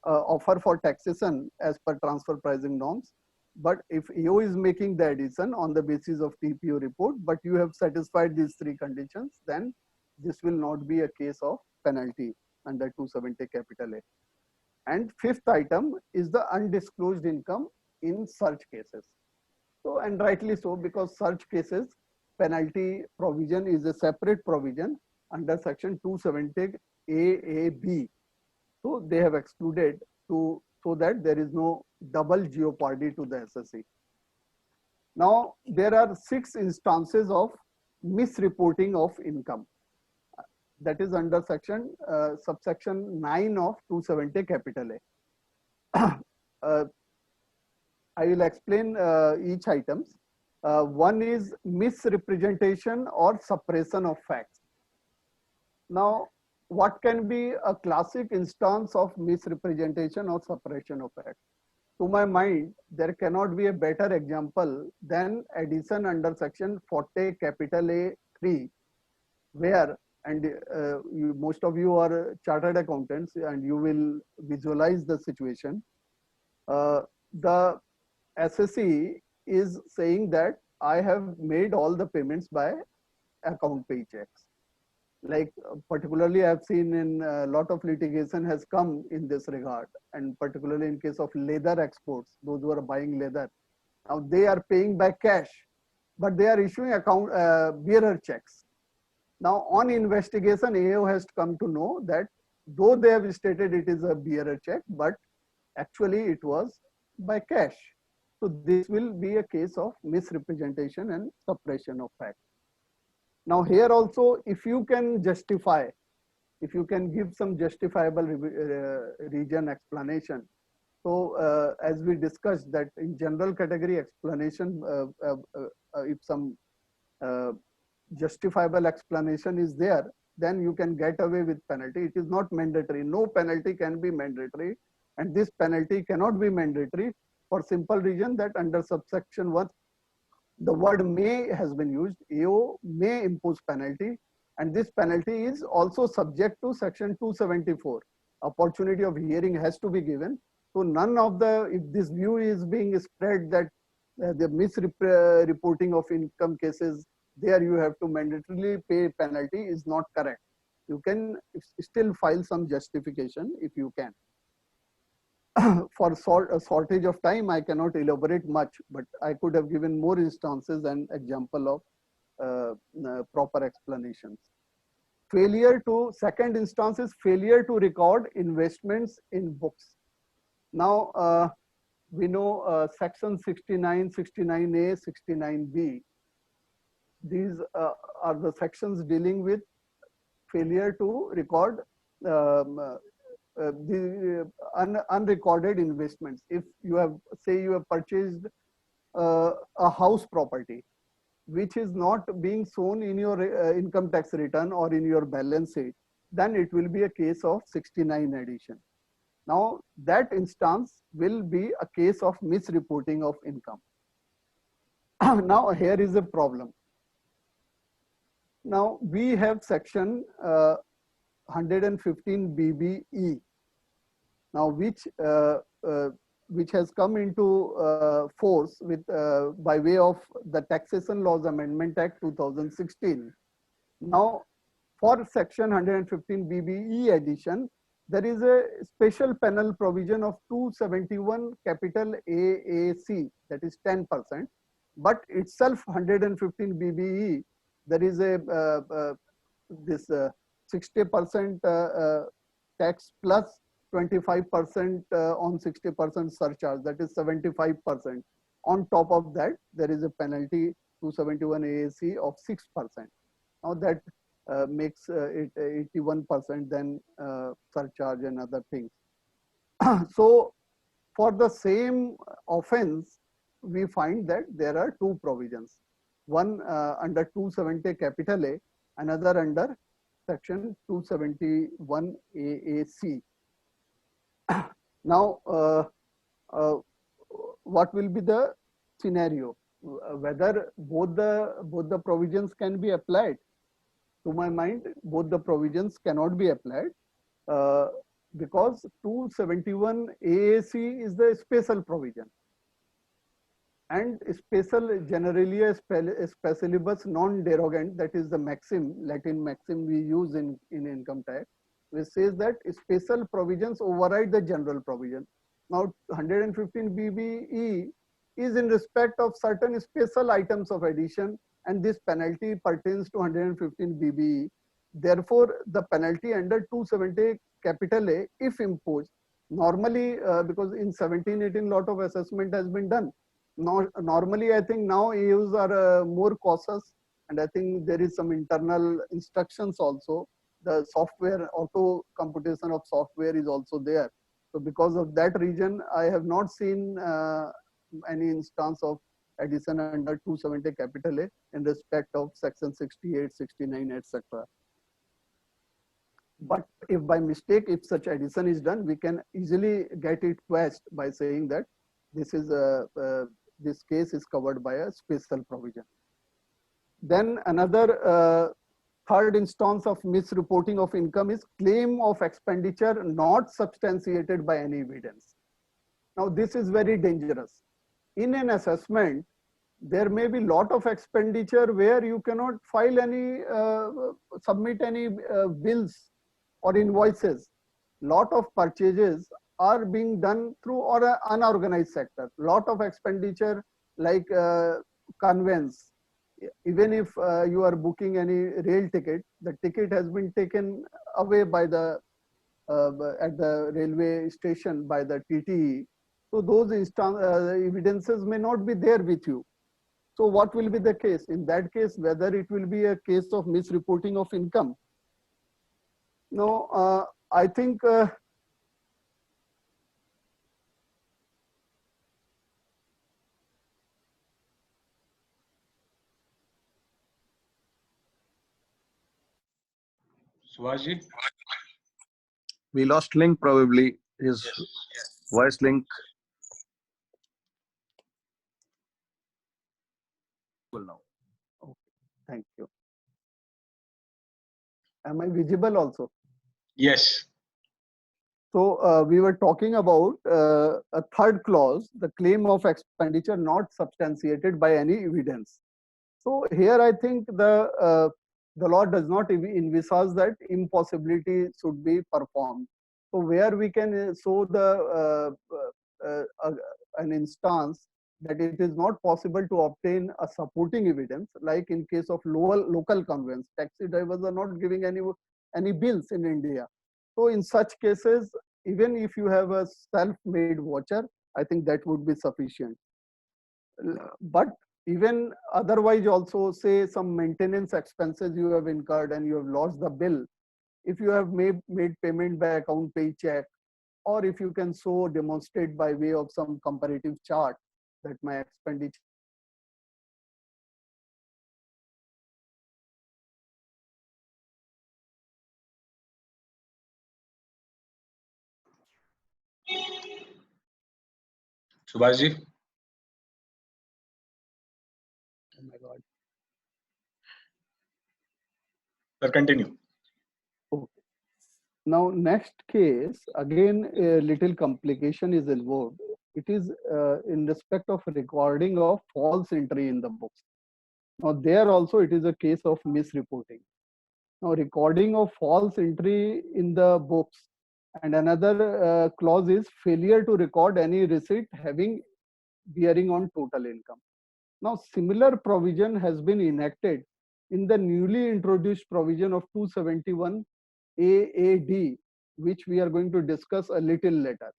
offer for taxation as per transfer pricing norms, but if AO is making the addition on the basis of TPO report, but you have satisfied these three conditions, then this will not be a case of penalty under 270 capital A. And fifth item is the undisclosed income in search cases. So, and rightly so, because search cases penalty provision is a separate provision under section 270 AAB. So they have excluded so that there is no double jeopardy to the SSC. Now, there are 6 instances of misreporting of income. That is under section subsection 9 of 270 capital A. I will explain each items. One is misrepresentation or suppression of facts. Now, what can be a classic instance of misrepresentation or suppression of facts? To my mind, there cannot be a better example than addition under section 40 capital A 3, where, and most of you are chartered accountants and you will visualize the situation. The SSC is saying that I have made all the payments by account pay checks. Like particularly I have seen in a lot of litigation has come in this regard, and particularly in case of leather exports, those who are buying leather, now they are paying by cash, but they are issuing account bearer checks. Now on investigation, AO has come to know that though they have stated it is a bearer check, but actually it was by cash. So this will be a case of misrepresentation and suppression of fact. Now here also, if you can justify, if you can give some justifiable reason explanation. So as we discussed that in general category explanation, if some justifiable explanation is there, then you can get away with penalty. It is not mandatory. No penalty can be mandatory, and this penalty cannot be mandatory for simple reason that under subsection 1, the word may has been used. AO may impose penalty, and this penalty is also subject to section 274. Opportunity of hearing has to be given. So none of the, if this view is being spread that the misreporting of income cases, there you have to mandatorily pay penalty, is not correct. You can still file some justification if you can. For a shortage of time, I cannot elaborate much, but I could have given more instances and example of proper explanations. second instance is failure to record investments in books. Now, we know section 69, 69A, 69B. These are the sections dealing with failure to record the unrecorded investments. If you have, say you have purchased a house property, which is not being shown in your income tax return or in your balance sheet, then it will be a case of 69 addition. Now, that instance will be a case of misreporting of income. Now, here is a problem. Now, we have section 115 BBE, now which has come into force with by way of the Taxation Laws Amendment Act 2016. Now, for section 115 BBE addition, there is a special penal provision of 271 capital AAC, that is 10%, but itself 115 BBE, there is a this 60% tax plus 25% on 60% surcharge, that is 75%. On top of that, there is a penalty 271 AAC of 6%. Now that makes it 81%, then surcharge and other things. So for the same offense, we find that there are two provisions. One under 270 capital A, another under section 271 AAC. Now, what will be the scenario? Whether both the provisions can be applied? To my mind, both the provisions cannot be applied because 271 AAC is the special provision, and special generally a specialibus non derogant, that is the maxim, Latin maxim we use in income tax, which says that special provisions override the general provision. Now 115 BBE is in respect of certain special items of addition, and this penalty pertains to 115 BBE. Therefore, the penalty under 270 capital A, if imposed, normally because in 17-18 lot of assessment has been done. Normally, I think now AUs are more cautious, and I think there is some internal instructions also. The software, auto computation of software is also there. So because of that reason, I have not seen any instance of addition under 270 capital A in respect of section 68, 69, etc. But if by mistake, if such addition is done, we can easily get it quashed by saying that this is this case is covered by a special provision. Then another third instance of misreporting of income is claim of expenditure not substantiated by any evidence. Now this is very dangerous. In an assessment, there may be lot of expenditure where you cannot file any, submit any bills or invoices. Lot of purchases are being done through or an unorganized sector. Lot of expenditure like conveyance. Even if you are booking any rail ticket, the ticket has been taken away by the at the railway station by the TTE. So those evidences may not be there with you. So what will be the case? In that case, whether it will be a case of misreporting of income? No, I think Subhashji? We lost link probably. His voice link. Now. Okay, thank you. Am I visible also? Yes. So we were talking about a third clause, the claim of expenditure not substantiated by any evidence. So here I think the law does not envisage that impossibility should be performed. So where we can show the an instance that it is not possible to obtain a supporting evidence, like in case of local conveyance. Taxi drivers are not giving any bills in India. So in such cases, even if you have a self-made voucher, I think that would be sufficient. But even otherwise also, say some maintenance expenses you have incurred and you have lost the bill, if you have made payment by account pay check, or if you can so demonstrate by way of some comparative chart that my expenditure Subhash ji, oh my god. sir, continue. Okay. Now next case, again a little complication is involved. It is in respect of recording of false entry in the books. Now there also it is a case of misreporting. Now recording of false entry in the books, and another clause is failure to record any receipt having bearing on total income. Now similar provision has been enacted in the newly introduced provision of 271 AAD, which we are going to discuss a little later.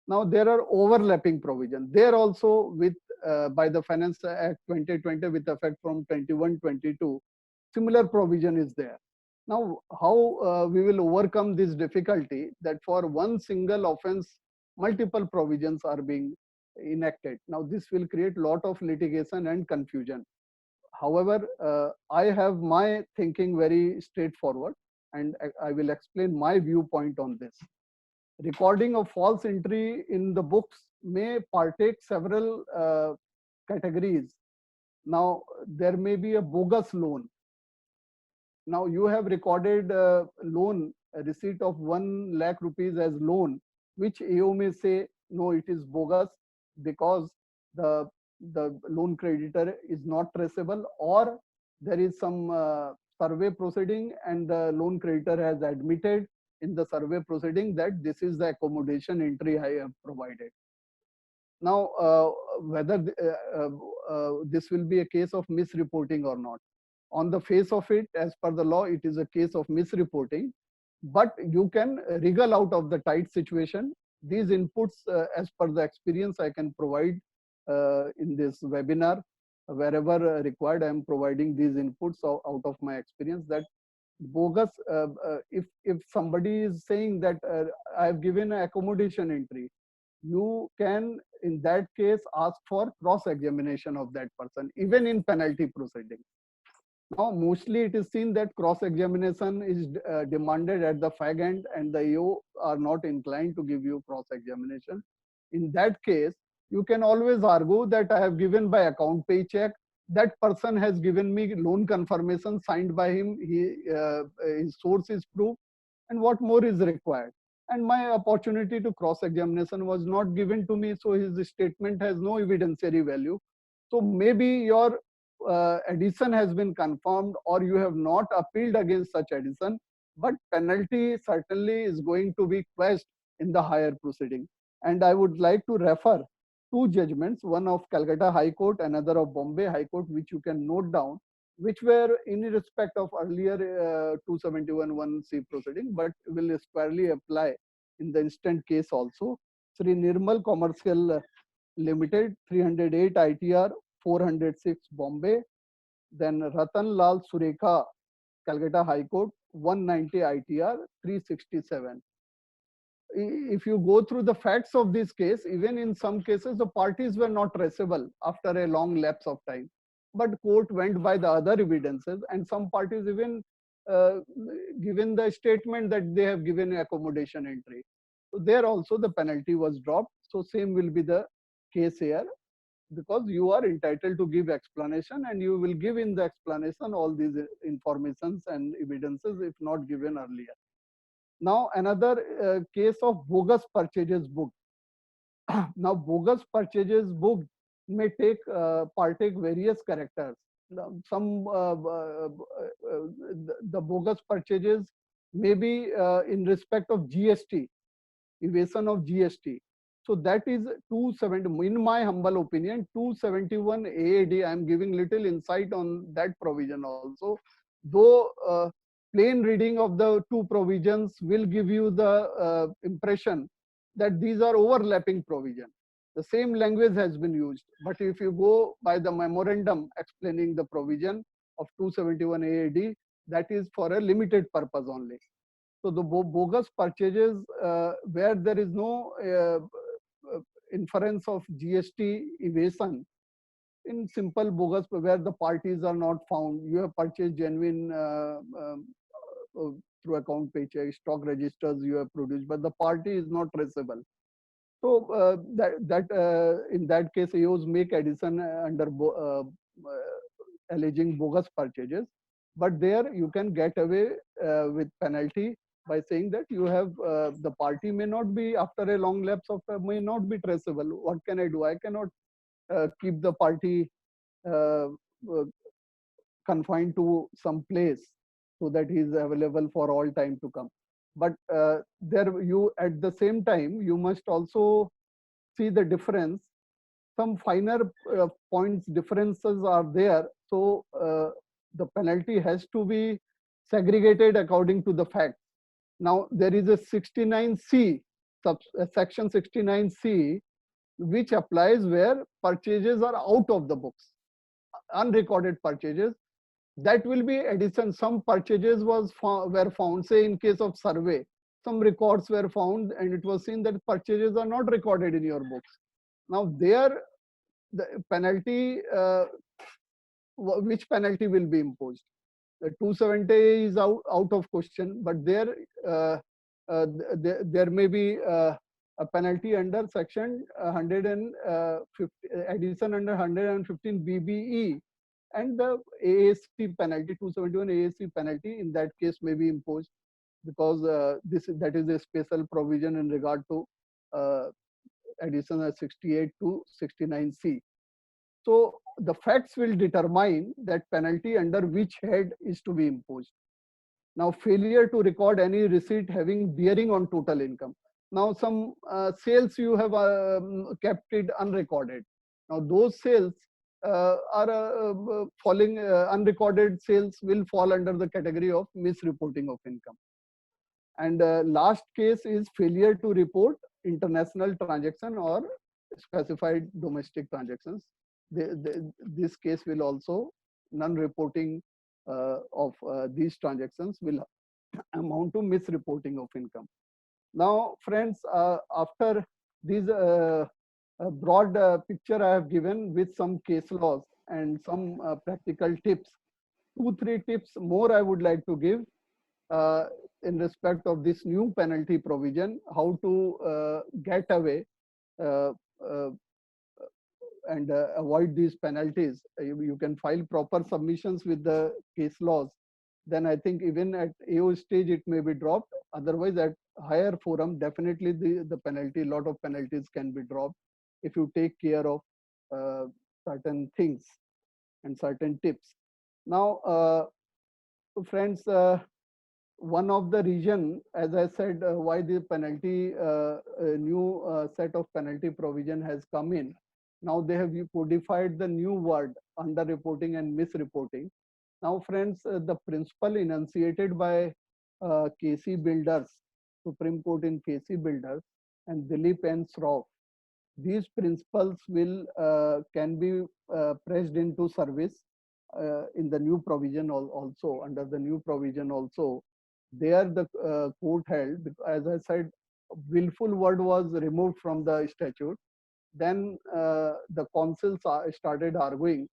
Now there are overlapping provisions. There also with by the Finance Act 2020 with effect from 21-22, similar provision is there. Now how we will overcome this difficulty that for one single offense, multiple provisions are being enacted. Now this will create lot of litigation and confusion. However, I have my thinking very straightforward, and I will explain my viewpoint on this. Recording of false entry in the books may partake several categories. Now, there may be a bogus loan. Now, you have recorded a loan, a receipt of 1 lakh rupees as loan, which AO may say, no, it is bogus because the loan creditor is not traceable, or there is some survey proceeding and the loan creditor has admitted in the survey proceeding that this is the accommodation entry I have provided. Now, whether this will be a case of misreporting or not, on the face of it, as per the law, it is a case of misreporting, but you can wriggle out of the tight situation. These inputs, as per the experience I can provide in this webinar, wherever required, I am providing these inputs out of my experience, that bogus, if somebody is saying that I have given an accommodation entry, you can in that case ask for cross examination of that person, even in penalty proceeding. Now mostly it is seen that cross examination is demanded at the fag end, and the AO are not inclined to give you cross examination. In that case, you can always argue that I have given by account pay check, that person has given me loan confirmation signed by him, his source is proof, and what more is required. And my opportunity to cross examination was not given to me, so his statement has no evidentiary value. So maybe your addition has been confirmed, or you have not appealed against such addition, but penalty certainly is going to be quashed in the higher proceeding. And I would like to refer two judgments, one of Calcutta High Court, another of Bombay High Court, which you can note down, which were in respect of earlier 271(1)(c) proceeding, but will squarely apply in the instant case also. Sri Nirmal Commercial Limited, 308 ITR 406 Bombay. Then Ratan Lal Surekha, Calcutta High Court, 190 ITR 367. If you go through the facts of this case, even in some cases the parties were not traceable after a long lapse of time, but court went by the other evidences, and some parties even given the statement that they have given accommodation entry. So there also the penalty was dropped. So same will be the case here, because you are entitled to give explanation, and you will give in the explanation all these informations and evidences if not given earlier. Now another case of bogus purchases booked. Now bogus purchases booked may partake various characters. Some the bogus purchases may be in respect of GST, evasion of GST. So that is 270, in my humble opinion, 271 AAD. I am giving little insight on that provision also. Though plain reading of the two provisions will give you the impression that these are overlapping provisions. The same language has been used. But if you go by the memorandum explaining the provision of 271 AAD, that is for a limited purpose only. So the bogus purchases where there is no inference of GST evasion, in simple bogus where the parties are not found, you have purchased genuine through account paycheck, stock registers you have produced, but the party is not traceable. So in that case, AOs make addition under alleging bogus purchases, but there you can get away with penalty by saying that you have the party may not be, after a long lapse of time, may not be traceable. What can I do? I cannot keep the party uh, uh, confined to some place so that he is available for all time to come. But there you, at the same time, you must also see the difference. Some finer points differences are there. So the penalty has to be segregated according to the facts. Now there is a 69C, section 69C, which applies where purchases are out of the books, unrecorded purchases. That will be addition. Some purchases were found, say in case of survey, some records were found and it was seen that purchases are not recorded in your books. Now there, the penalty, which penalty will be imposed? The 270 is out of question, but there there may be a penalty under section 150, addition under 115 BBE, and the AAC penalty, 271 AAC penalty in that case may be imposed, because that is a special provision in regard to addition of 68 to 69C. So the facts will determine that penalty under which head is to be imposed. Now, failure to record any receipt having bearing on total income. Now, some sales you have kept it unrecorded. Now, those sales are falling, unrecorded sales will fall under the category of misreporting of income. And last case is failure to report international transaction or specified domestic transactions. This case will also, non-reporting of these transactions will amount to misreporting of income. Now, friends, after these broad picture I have given with some case laws and some practical tips, 2-3 tips more I would like to give in respect of this new penalty provision, how to get away and avoid these penalties. You can file proper submissions with the case laws. Then I think even at AO stage it may be dropped. Otherwise, at higher forum, definitely the penalty, lot of penalties can be dropped if you take care of certain things and certain tips. Now, friends, one of the reason, as I said, why the penalty, new set of penalty provision has come in. Now they have codified the new word underreporting and misreporting. Now, friends, the principle enunciated by KC Builders, Supreme Court in KC Builders, and Dilip N. Shroff, these principles will can be pressed into service in the new provision also, under the new provision also. There the court held, as I said, willful word was removed from the statute. Then the counsels started arguing,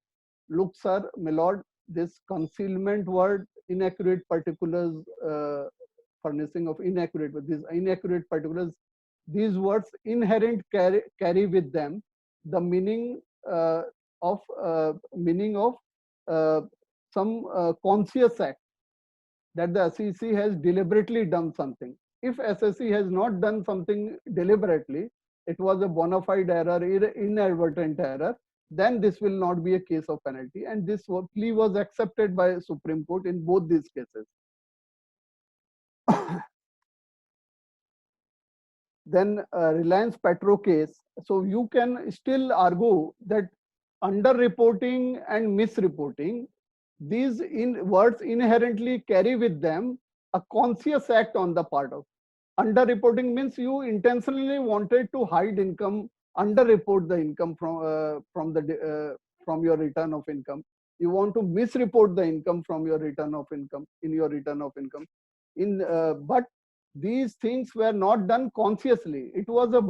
look sir, my lord, this concealment word, inaccurate particulars, furnishing of inaccurate, but these inaccurate particulars, these words inherent carry with them the meaning of some conscious act, that the SEC has deliberately done something. If SEC has not done something deliberately, it was a bona fide error, inadvertent error, then this will not be a case of penalty. And this plea was accepted by Supreme Court in both these cases. Then Reliance Petro case. So you can still argue that underreporting and misreporting, these words inherently carry with them a conscious act on the part of. Underreporting means you intentionally wanted to hide income, underreport the income from your return of income. You want to misreport the income from your return of income in your return of income. But these things were not done consciously. It was a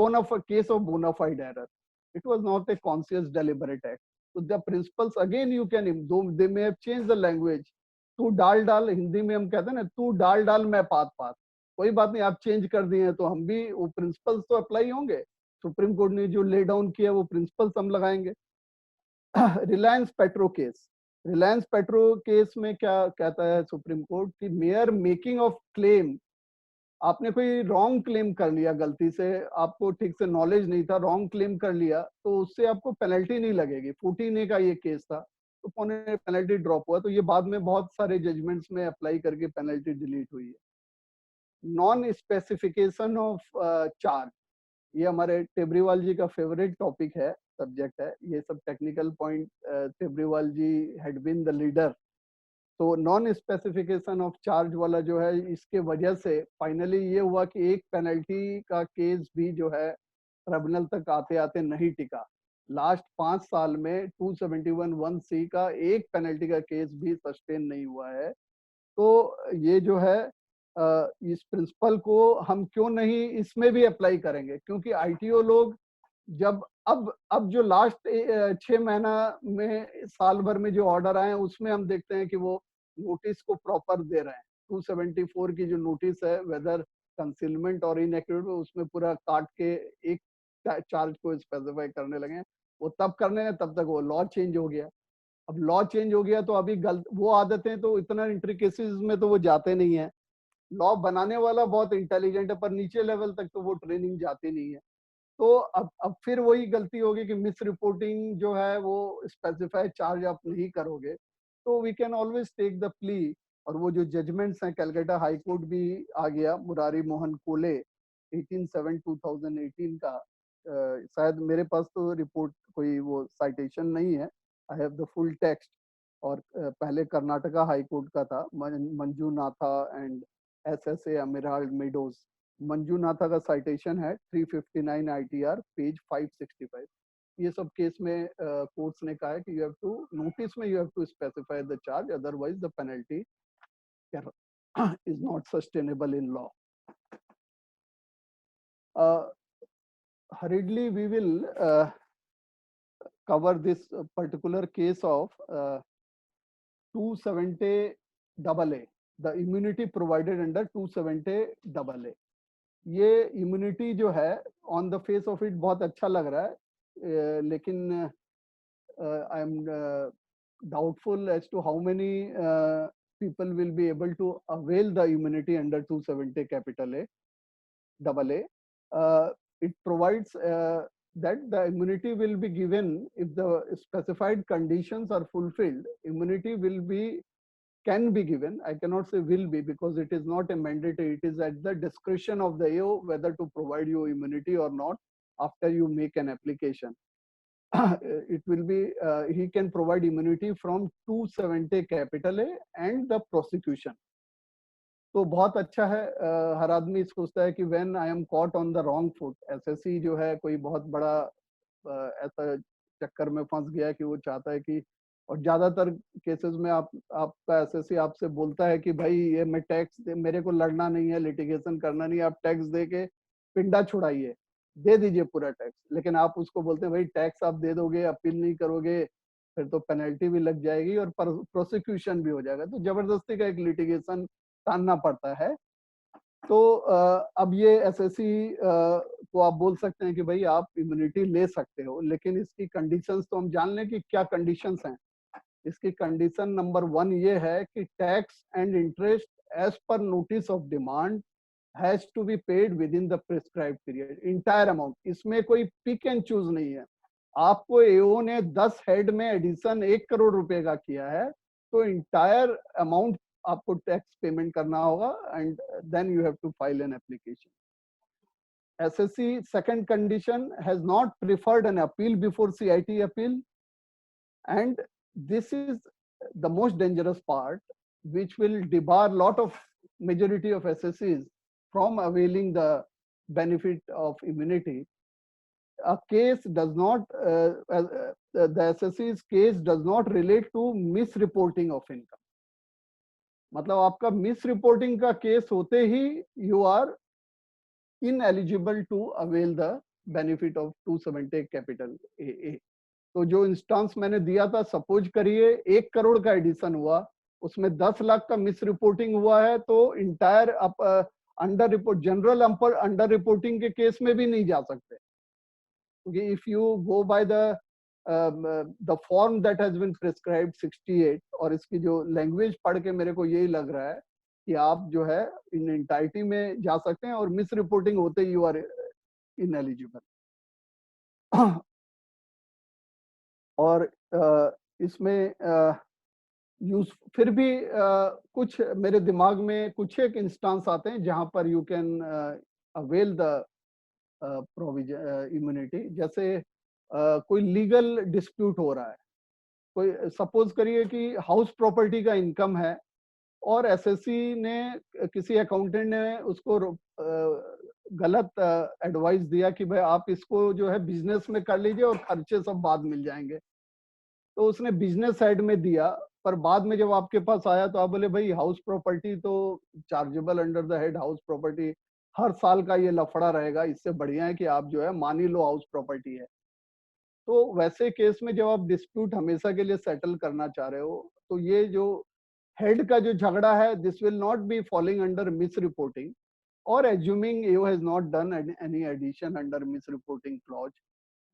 case of bona fide error. It was not a conscious deliberate act. So the principles again you can, though they may have changed the language. तू डाल डाल, हिंदी में हम कहते हैं ना, तू डाल डाल मैं पात पात, कोई बात नहीं, आप चेंज कर दिए तो हम भी वो प्रिंसिपल्स तो अप्लाई होंगे. सुप्रीम कोर्ट ने जो ले डाउन किया वो प्रिंसिपल्स हम लगाएंगे. Reliance petro case. Reliance petro case में क्या कहता है सुप्रीम कोर्ट कि मेयर मेकिंग ऑफ क्लेम, आपने कोई रॉन्ग क्लेम कर लिया, गलती से आपको ठीक से नॉलेज नहीं था, रॉन्ग क्लेम कर लिया, तो उससे आपको पेनल्टी नहीं लगेगी. 14A का ये केस था, तो पेनल्टी ड्रॉप हुआ. तो ये बाद में बहुत सारे जजमेंट्स में अप्लाई करके पेनल्टी डिलीट हुई है. नॉन स्पेसिफिकेशन ऑफ चार्ज, ये हमारे टेबरीवाल जी का फेवरेट टॉपिक है, सब्जेक्ट है. ये सब technical point Tebriwal ji had been the leader. तो नॉन स्पेसिफिकेशन ऑफ चार्ज वाला जो है, इसके वजह से फाइनली ये हुआ कि एक पेनल्टी का केस भी जो है ट्रिब्यूनल तक आते आते नहीं टिका. लास्ट 5 साल में 271(1)(c का एक पेनल्टी का केस भी सस्टेन नहीं हुआ है. तो ये जो है इस प्रिंसिपल को हम क्यों नहीं इसमें भी अप्लाई करेंगे, क्योंकि आईटीओ लोग जब अब जो लास्ट 6 महीना में साल भर में जो ऑर्डर आए हैं उसमें हम देखते हैं कि वो नोटिस को प्रॉपर दे रहे हैं. 274 की जो नोटिस है वेदर कंसीलमेंट और इनएक्यूरेट, उसमें पूरा काट के एक चार्ज को स्पेसिफाई करने लगे हैं. वो तब करने हैं, तब तक वो लॉ चेंज हो गया. अब लॉ चेंज हो गया तो अभी वो आदतें तो इतना इंट्रिकेसीज में तो वो जाते नहीं है. लॉ बनाने वाला बहुत इंटेलिजेंट है, पर नीचे लेवल तक तो वो ट्रेनिंग जाती नहीं है. तो अब फिर वही गलती होगी कि मिस रिपोर्टिंग जो है वो स्पेसिफाई चार्ज आप नहीं करोगे. तो we can always take the plea. और वो जो जजमेंट्स हैं, कलकत्ता हाई कोर्ट भी आ गया, मुरारी मोहन कोले 18/7/2018 का. शायद मेरे पास तो रिपोर्ट कोई वो साइटेशन नहीं है, I have the full text. और पहले कर्नाटका हाई कोर्ट का था, मंजूनाथा एंड SSA अमिराल मेडोज. मंजूनाथा का साइटेशन है 359 ITR पेज 565. ये सब केस में कोर्ट्स ने कहा है कि यू हैव टू नोटिस में you have to specify the charge, otherwise the penalty is not sustainable in law. hurriedly we will cover this particular case of 270AA, the immunity provided under 270AA. ये immunity जो है on the face of it बहुत अच्छा लग रहा है, लेकिन I am doubtful as to how many people will be able to avail the immunity under 270 capital A double A. It provides that the immunity will be given if the specified conditions are fulfilled. Immunity can be given. I cannot say will be because it is not a mandatory. It is at the discretion of the AO whether to provide you immunity or not after you make an application. It will be he can provide immunity from 270 capital A and the prosecution. तो बहुत अच्छा है. हर आदमी सोचता है कि when I am caught on the wrong foot, SSC जो है कोई बहुत बड़ा ऐसा चक्कर में फंस गया है कि वो चाहता है कि, और ज्यादातर केसेस में आपका एसएससी आपसे बोलता है कि भाई ये मैं टैक्स मेरे को लड़ना नहीं है, लिटिगेशन करना नहीं है, आप टैक्स दे के पिंडा छुड़ाइए, दे दीजिए पूरा टैक्स. लेकिन आप उसको बोलते हैं भाई टैक्स आप दे दोगे, अपील नहीं करोगे, फिर तो पेनल्टी भी लग जाएगी और प्रोसिक्यूशन भी हो जाएगा. तो जबरदस्ती का एक लिटिगेशन टालना पड़ता है. तो अब ये एसएससी को आप बोल सकते हैं कि भाई आप इम्यूनिटी ले सकते हो, लेकिन इसकी कंडीशंस तो हम जान लें कि क्या कंडीशंस हैं. इसकी कंडीशन नंबर 1 ये है कि tax and interest as per notice of demand has to be paid within the prescribed period, entire amount. इसमें कोई पिक एंड चूज नहीं है. आपको एओ ने 10 हेड में एडिशन 1 करोड़ रुपए का किया है, तो इंटायर अमाउंट आपको टैक्स पेमेंट करना होगा and then you have to file an application. SSC second condition has not preferred an appeal before CIT appeal, and this is the most dangerous part, which will debar lot of majority of SSCs from availing the benefit of immunity. A case does not, the SSC's case does not relate to misreporting of income. मतलब आपका misreporting का case होते ही you are ineligible to avail the benefit of 270 capital AA. तो जो instance मैंने दिया था, suppose करिए 1 करोड़ का एडिशन हुआ, उसमें 10 लाख का मिस रिपोर्टिंग हुआ है, तो entire under report, general under reporting के केस में भी नहीं जा सकते, क्योंकि if you go by the form that has been prescribed 68, और इसकी जो लैंग्वेज पढ़ के मेरे को यही लग रहा है कि आप जो है इन एंटाइटी में जा सकते हैं और मिस रिपोर्टिंग होते यू आर इनएलिजिबल। और इसमें फिर भी कुछ मेरे दिमाग में कुछ एक इंस्टांस आते हैं जहां पर you can avail the provision immunity. जैसे कोई लीगल डिस्प्यूट हो रहा है, कोई सपोज करिए कि हाउस प्रॉपर्टी का इनकम है और एसएससी ने, किसी अकाउंटेंट ने उसको गलत एडवाइस दिया कि भाई आप इसको जो है बिजनेस में कर लीजिए और खर्चे सब बाद मिल जाएंगे, तो उसने बिजनेस साइड में दिया, पर बाद में जब आपके पास आया तो आप बोले भाई हाउस प्रॉपर्टी तो chargeable under the head house property, हर साल का ये लफड़ा रहेगा, इससे बढ़िया है कि आप जो है मान ही लो हाउस प्रॉपर्टी है। तो वैसे केस में जब आप डिस्प्यूट हमेशा के लिए सेटल करना चाह रहे हो, तो ये जो हेड का जो झगड़ा है, this will not be falling under misreporting, और assuming you has not done any addition under misreporting clause,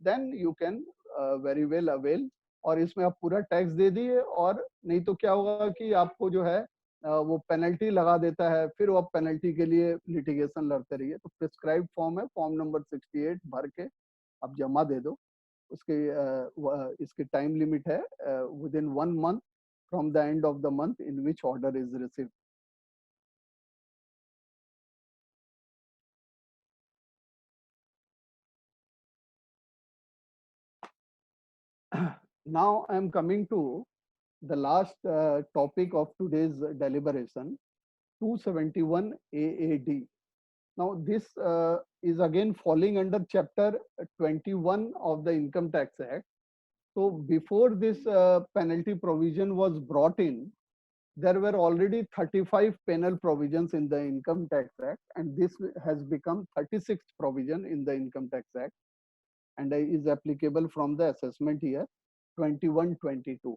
then you can very well avail, और इसमें आप पूरा टैक्स दे दिए, और नहीं तो क्या होगा कि आपको जो है वो पेनल्टी लगा देता है, फिर वो आप पेनल्टी के लिए लिटिगेशन लड़ते रहिए। तो प्रिस्क्राइब फॉर्म है, फॉर्म नंबर 68 भर के आप जमा दे दो, उसके इसकी टाइम लिमिट है with in 1 month from the end of the month in which order is received. Now I am coming to the last topic of today's deliberation, 271 AAD. Now this is again falling under chapter 21 of the Income Tax Act. So before this penalty provision was brought in, there were already 35 penal provisions in the Income Tax Act, and this has become 36th provision in the Income Tax Act, and is applicable from the assessment year 21-22.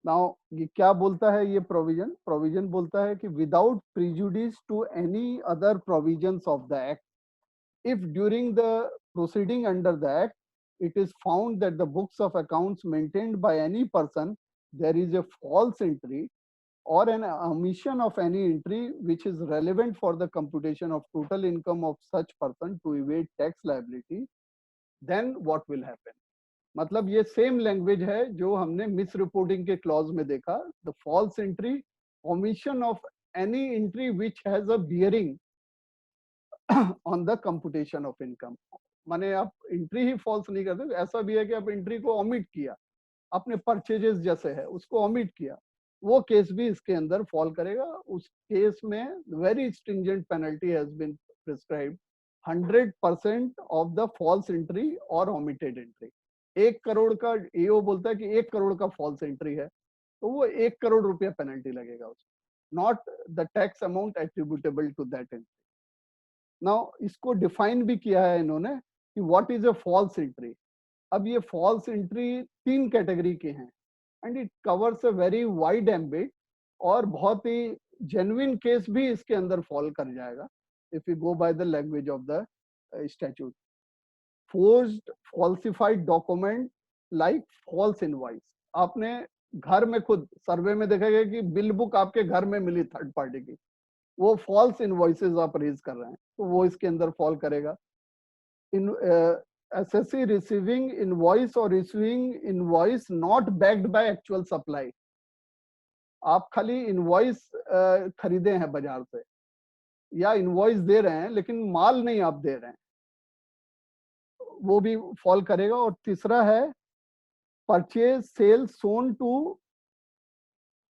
Now ये क्या बोलता है ये provision? Provision बोलता है कि without prejudice to any other provisions of the Act, if during the proceeding under the Act it is found that the books of accounts maintained by any person there is a false entry or an omission of any entry which is relevant for the computation of total income of such person to evade tax liability, then what will happen? मतलब ये same language है जो हमने miss reporting के clause में देखा, the false entry, omission of any entry which has a bearing on the computation of income. माने आप एंट्री ही फॉल्स नहीं करते, ऐसा भी है कि आप एंट्री को ओमिट किया, अपने परचेजेस जैसे है उसको ओमिट किया, वो केस भी इसके अंदर फॉल करेगा। उस केस में very stringent penalty has been prescribed, 100% of the false entry और ओमिटेड एंट्री। 1 करोड़ का एओ बोलता है कि 1 करोड़ का फॉल्स एंट्री है, तो वो 1 करोड़ रुपया पेनल्टी लगेगा उसको, not the tax amount attributable to that entry. Now इसको डिफाइन भी किया है इन्होंने कि what is a false entry. अब ये फॉल्स एंट्री 3 कैटेगरी के हैं, and it covers a very wide ambit, और बहुत ही जेन्युइन केस भी इसके अंदर फॉल कर जाएगा if you go by the language of the statute. Forced falsified document like false invoice, आपने घर में खुद सर्वे में देखा गया कि बिल बुक आपके घर में मिली थर्ड पार्टी की, वो फॉल्स इनवॉइसेस आप रेज कर रहे हैं, तो वो इसके अंदर फॉल करेगा। इन एसएससी रिसीविंग इनवॉइस और issuing invoice not backed by actual supply, आप खाली इनवॉइस खरीदे हैं बाजार से या इनवॉइस दे रहे हैं लेकिन माल नहीं आप दे रहे हैं, वो भी फॉल करेगा। और तीसरा है purchase sale shown to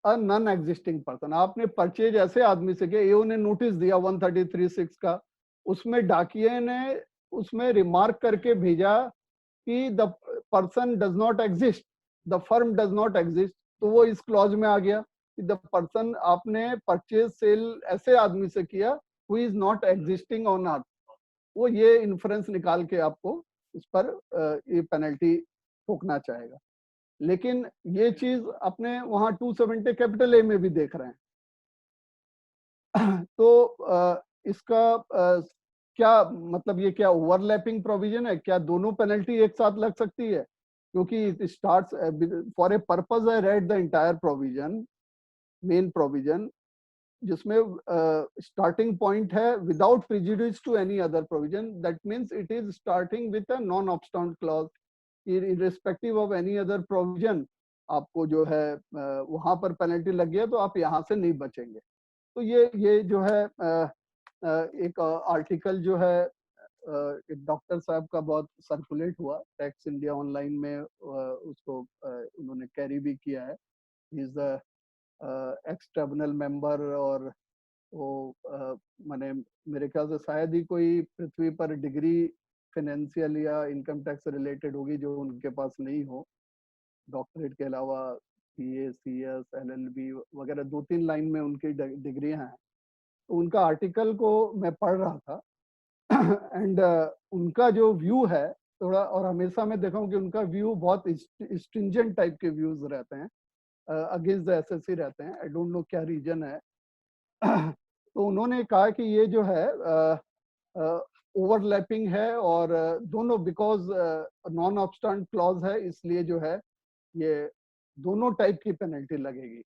a non existing person. आपने परचेज ऐसे आदमी से किया, एओ ने नोटिस दिया 133(6) का, उसमें डाकिये ने उसमें रिमार्क करके भेजा कि the person does not exist, the firm does not exist, तो वो इस क्लॉज में आ गया कि द पर्सन, आपने परचेज सेल ऐसे आदमी से किया who is not existing on earth. वो ये इन्फ्रेंस निकाल के आपको इस पर ये पेनल्टी ठोकना चाहेगा। लेकिन ये चीज अपने वहां 270 कैपिटल ए में भी देख रहे हैं। तो इसका क्या मतलब, ये क्या ओवरलैपिंग प्रोविजन है? क्या दोनों पेनल्टी एक साथ लग सकती है? क्योंकि it starts for a purpose, I read the entire provision, main provision, जिसमें स्टार्टिंग पॉइंट है without prejudice to any other provision, that means it is starting with a non obstante clause, irrespective of any other provision. आपको जो है वहां पर penalty लग गया तो आप यहाँ से नहीं बचेंगे। तो ये जो है एक आर्टिकल जो है एक डॉक्टर साहब का बहुत सर्कुलेट हुआ टैक्स इंडिया ऑनलाइन में, उसको उन्होंने कैरी भी किया है। He is the x tribunal member, और वो माने मेरे ख्याल से शायद ही कोई पृथ्वी पर डिग्री फाइनेंशियल या इनकम टैक्स रिलेटेड होगी जो उनके पास नहीं हो। डॉक्टरेट के अलावा सीए, सीएस, एलएलबी वगैरह 2-3 लाइन में उनकी डिग्रियां हैं। तो उनका आर्टिकल को मैं पढ़ रहा था एंड उनका जो व्यू है थोड़ा, और हमेशा मैं देखा हूँ कि उनका व्यू बहुत स्ट्रिंजेंट टाइप के व्यूज रहते हैं, अगेंस्ट द एसएससी रहते हैं। आई डोंट नो क्या रीजन है। तो उन्होंने कहा कि ये जो है ओवरलैपिंग है, और दोनों बिकॉज नॉन ऑब्स्टेंट क्लॉज है, इसलिए जो है ये दोनों टाइप की पेनल्टी लगेगी।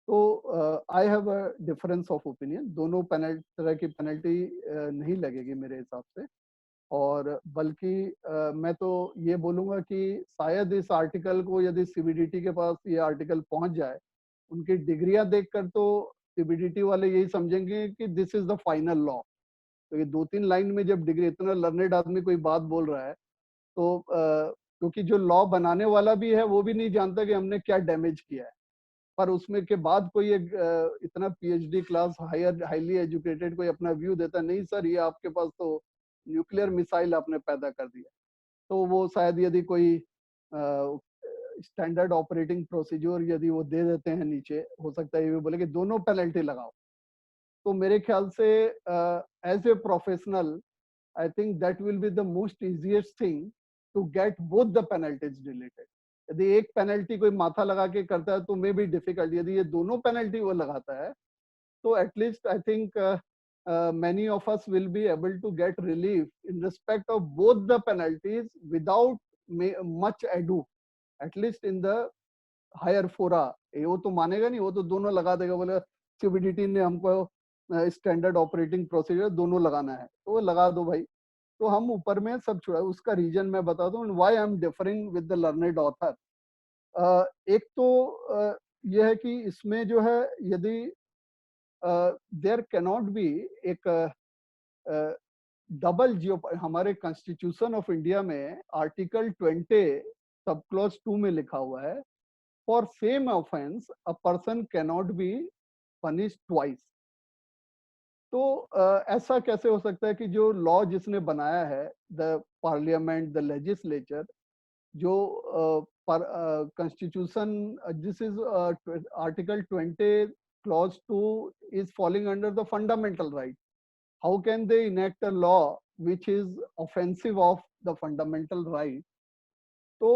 तो I have a difference of opinion, दोनों तरह की पेनल्टी नहीं लगेगी मेरे हिसाब से। और बल्कि मैं तो ये बोलूंगा कि शायद इस आर्टिकल को यदि सीबीडीटी के पास ये आर्टिकल पहुंच जाए, उनकी डिग्रियां देखकर तो सीबीडीटी वाले यही समझेंगे कि this is the final law. तो ये 2-3 लाइन में जब डिग्री, इतना लर्नेड आदमी कोई बात बोल रहा है, तो क्योंकि जो लॉ बनाने वाला भी है वो भी नहीं जानता कि हमने क्या डैमेज किया है, पर उसमें के बाद कोई एक इतना पीएचडी क्लास हाईली एजुकेटेड कोई अपना व्यू देता, नहीं सर ये आपके पास तो न्यूक्लियर मिसाइल आपने पैदा कर दिया। तो वो शायद यदि कोई स्टैंडर्ड ऑपरेटिंग प्रोसीजर यदि वो दे देते हैं नीचे, हो सकता है ये भी बोले कि दोनों पेनल्टी लगाओ। तो मेरे ख्याल से as a professional, I think that will be the most easiest thing to get both the penalties deleted. यदि एक पेनल्टी कोई माथा लगा के करता है तो मे बी डिफिकल्ट, यदि ये दोनों पेनल्टी वो लगाता है तो at least I think many of us will be able to get relief in respect of both the penalties without much ado, at least in the higher fora। वो तो मानेगा नहीं, वो तो दोनों लगा देगा, बोले सीबीडीटी ने हमको स्टैंडर्ड ऑपरेटिंग प्रोसीजर दोनों लगाना है तो वो लगा दो भाई। तो हम ऊपर में सब छुड़ा। उसका रीजन मैं बता दूं why I am differing with the learned author. एक तो यह है कि इसमें जो है यदि देयर कैनॉट बी एक डबल जियो, हमारे कॉन्स्टिट्यूशन ऑफ इंडिया में आर्टिकल 20 सब क्लॉज 2 में लिखा हुआ है, for same offence a person cannot be punish twice. तो ऐसा कैसे हो सकता है कि जो लॉ जिसने बनाया है, द पार्लियामेंट, द लेजिस्लेचर, जो constitution, this is article 20 clause 2 is falling under the fundamental right. How can they enact a law which is offensive of the fundamental right? तो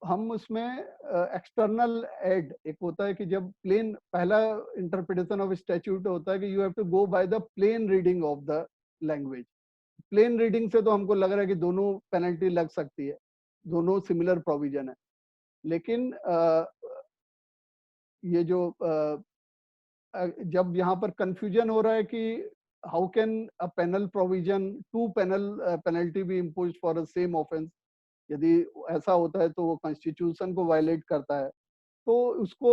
हम उसमें एक्सटर्नल एड एक होता है कि जब प्लेन, पहला इंटरप्रिटेशन ऑफ स्टैट्यूट होता है कि you have to go by the plain reading of the language. Plain reading से तो हमको लग रहा है कि दोनों पेनल्टी लग सकती है, दोनों सिमिलर प्रोविजन है। लेकिन ये जो जब यहाँ पर कंफ्यूजन हो रहा है कि how can a penal provision, two penalty be imposed for a same offence, यदि ऐसा होता है तो वो कॉन्स्टिट्यूशन को वायलेट करता है। तो उसको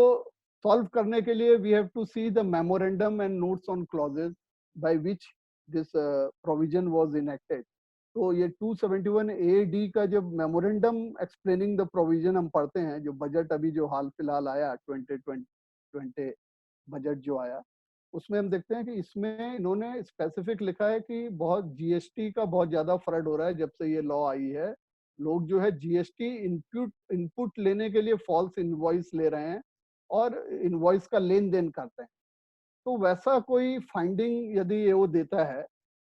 सॉल्व करने के लिए we have to see the memorandum and notes on clauses by which this provision was enacted. तो ये 271 AD का जब मेमोरेंडम एक्सप्लेनिंग द प्रोविजन हम पढ़ते हैं, जो बजट अभी जो हाल फिलहाल आया 2020 बजट जो आया, उसमें हम देखते हैं कि इसमें इन्होंने स्पेसिफिक लिखा है कि बहुत जीएसटी का बहुत ज्यादा फ्रॉड हो रहा है जब से ये लॉ आई है। लोग जो है जीएसटी इनपुट लेने के लिए फॉल्स इनवॉइस ले रहे हैं और इनवॉइस का लेन देन करते हैं। तो वैसा कोई फाइंडिंग यदि ये वो देता है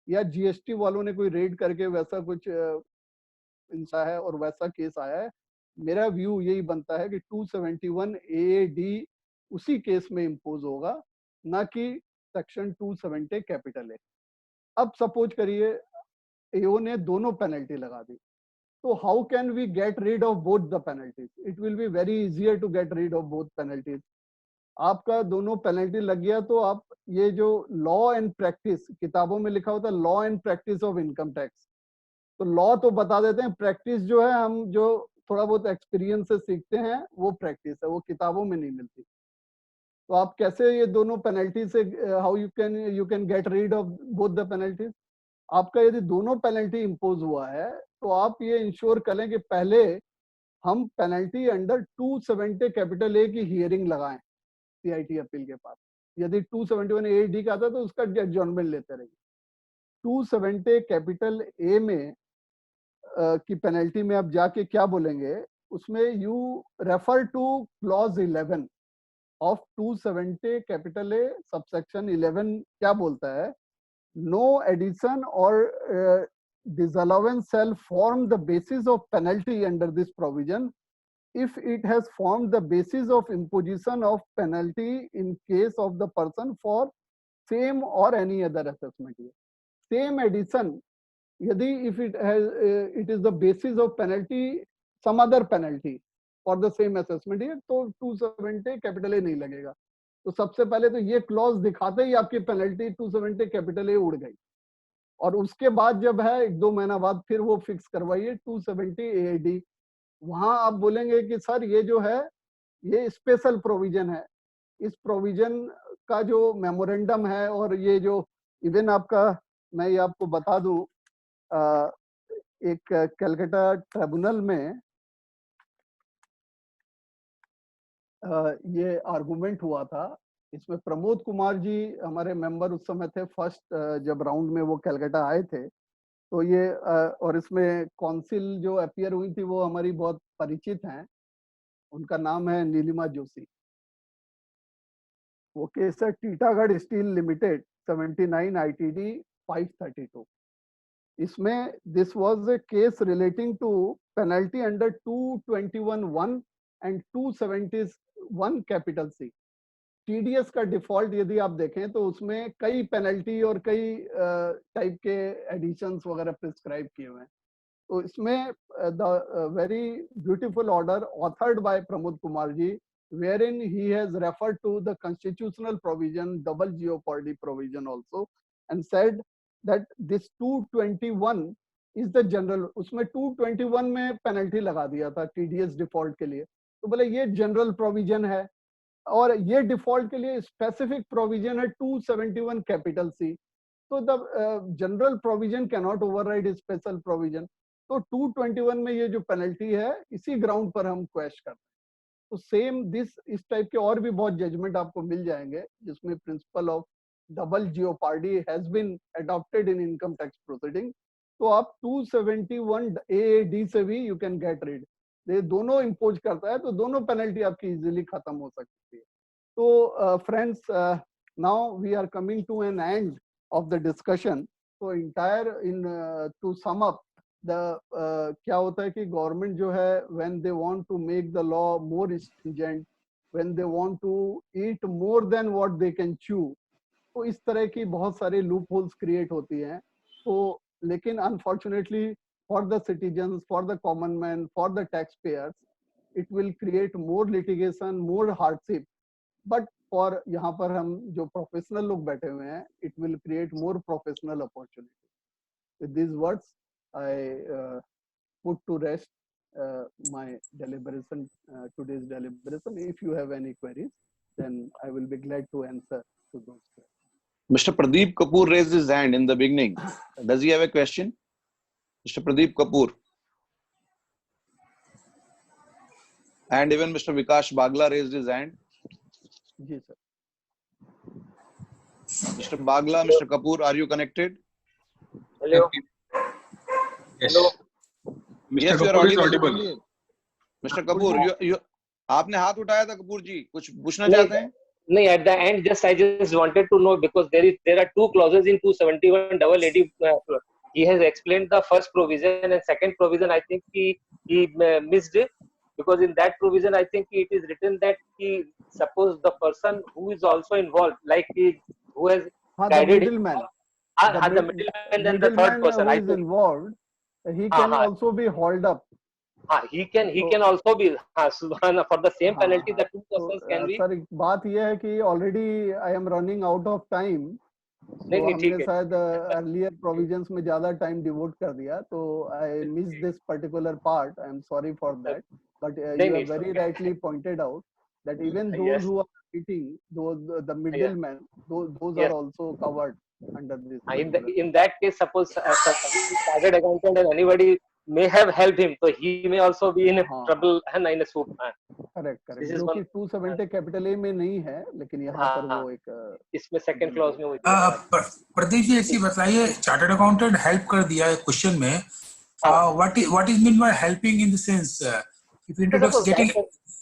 या जीएसटी वालों ने कोई रेड करके वैसा कुछ इंसा है और वैसा केस आया है, मेरा व्यू यही बनता है कि 271 AD उसी केस में इम्पोज होगा, ना कि सेक्शन 270 कैपिटल ए। अब सपोज करिए एओ ने दोनों पेनल्टी लगा दी, तो how can we get rid of both the penalties? It will be very easier to get rid of both penalties. आपका दोनों पेनल्टी लग गया तो आप ये जो लॉ एंड प्रैक्टिस किताबों में लिखा होता है, law and practice of income tax, तो लॉ तो बता देते हैं, प्रैक्टिस जो है हम जो थोड़ा बहुत एक्सपीरियंस से सीखते हैं वो प्रैक्टिस है, वो किताबों में नहीं मिलती। तो आप कैसे ये दोनों पेनल्टी से how you can get rid of both the penalties? आपका यदि दोनों पेनल्टी इम्पोज हुआ है तो आप ये इंश्योर करें कि पहले हम पेनल्टी अंडर 270 कैपिटल ए की हियरिंग लगाएं सीआईटी अपील के पास। यदि 271 AD का आता है तो उसका एडजॉर्नमेंट लेते रहिए। 270 कैपिटल ए में की पेनल्टी में आप जाके क्या बोलेंगे, उसमें you refer two clause 11 of 270 capital A subsection 11 क्या बोलता है, नो एडिशन और disallowance shall form the basis of penalty under this provision if it has formed the basis of imposition of penalty in case of the person for same or any other assessment. Same addition, यदि if it is the basis of penalty some other penalty for the same assessment here, तो 270 capital A नहीं लगेगा। तो सबसे पहले तो ये clause दिखाते ही आपकी पेनल्टी 270 कैपिटल ए उड़ गई, और उसके बाद जब है 1-2 महीना बाद फिर वो फिक्स करवाइए 270 AD। वहां आप बोलेंगे कि सर ये जो है ये स्पेशल प्रोविजन है, इस प्रोविजन का जो मेमोरेंडम है और ये जो इवन आपका, मैं ये आपको बता दूं, एक कलकत्ता ट्रिब्यूनल में ये आर्गुमेंट हुआ था। इसमें प्रमोद कुमार जी हमारे मेंबर उस समय थे, फर्स्ट जब राउंड में वो कलकत्ता आए थे। तो ये और इसमें काउंसिल जो अपीयर हुई थी वो हमारी बहुत परिचित हैं, उनका नाम है नीलिमा जोशी। वो केस है टीटागढ़ स्टील लिमिटेड 79 ITD 532। इसमें this was a case relating to penalty under 221(1) and 271 capital C. TDS का डिफॉल्ट यदि आप देखें तो उसमें कई पेनल्टी और कई टाइप के एडिशंस वगैरह प्रिस्क्राइब किए हुए हैं। तो इसमें the very beautiful order authored by Pramod Kumar ji, wherein he has referred to the constitutional provision, double jeopardy provision also, and said that this 221 is the general। उसमें 221 में पेनल्टी लगा दिया था टीडीएस डिफॉल्ट के लिए, तो बोले ये जनरल प्रोविजन है और ये डिफॉल्ट के लिए स्पेसिफिक प्रोविजन है 271 कैपिटल सी। तो the general provision can not override special provision. तो 221 में ये जो पेनल्टी है इसी ग्राउंड पर हम क्वेश्चन करते हैं। तो सेम दिस इस टाइप के और भी बहुत जजमेंट आपको मिल जाएंगे जिसमें principle of double jeopardy has been adopted in income tax proceeding. तो आप 271 AD से भी यू कैन गेट रीड, ये दोनों इम्पोज करता है तो दोनों पेनल्टी आपकी इजीली खत्म हो सकती है। तो friends, now we are coming to an end of the discussion. तो entire in to sum up the क्या होता है कि गवर्नमेंट जो है when they want to make the law more stringent, when they want to eat more than what they can chew, तो इस तरह की बहुत सारी लूप होल्स क्रिएट होती हैं। तो लेकिन unfortunately for the citizens, for the common man, for the taxpayers, it will create more litigation, more hardship. But for यहाँ पर हम जो प्रोफेशनल लोग बैठे हुए हैं, it will create more professional opportunity. With these words, I put to rest my deliberation, today's deliberation. If you have any queries, then I will be glad to answer to those queries. Mr. Pradeep Kapoor raised his hand in the beginning. Does he have a question? Mr. Pradeep Kapoor. And even Mr. Vikash Bagla raised his hand. जी sir. Mr. Bagla, Mr. Kapoor, are you connected? Hello. Yes. Hello. Mr. Yes, you are Kapoor is audible. audible. Mr. Kapoor, you आपने हाथ उठाया था कपूर जी, कुछ पूछना नहीं, चाहते हैं? नहीं, at the end I just wanted to know, because there are two clauses in 271 double AD. He has explained the first provision, and second provision I think he missed it, because in that provision I think it is written that suppose the person who is also involved, like who has हाँ, the guided middleman. the middleman and the third Middleman person, who I is think involved, he can also be hauled up. he can also be for the same हाँ, penalty the two तो persons can be. Sir बात यह है कि already I am running out of time, नहीं, तो नहीं, ठीक हमने है. शायद अर्लियर प्रोविजंस में ज्यादा टाइम डिवोट कर दिया, तो I miss this particular part. I am sorry for that, but you have very rightly pointed out that even those Yes. who are cheating, the middlemen, those Yes. are also covered under this. In that case, suppose chartered accountant and anybody may have helped him, so he may also be in a trouble and in a soup. Correct, This is जो one. कि 270 capital A में नहीं है, लेकिन यहाँ पर वो एक इसमें सेकंड क्लॉज में वो प्रदीप जी ऐसी बताइए, चार्टर्ड अकाउंटेंट हेल्प कर दिया है क्वेश्चन में, what is meant by helping in the sense if introduce getting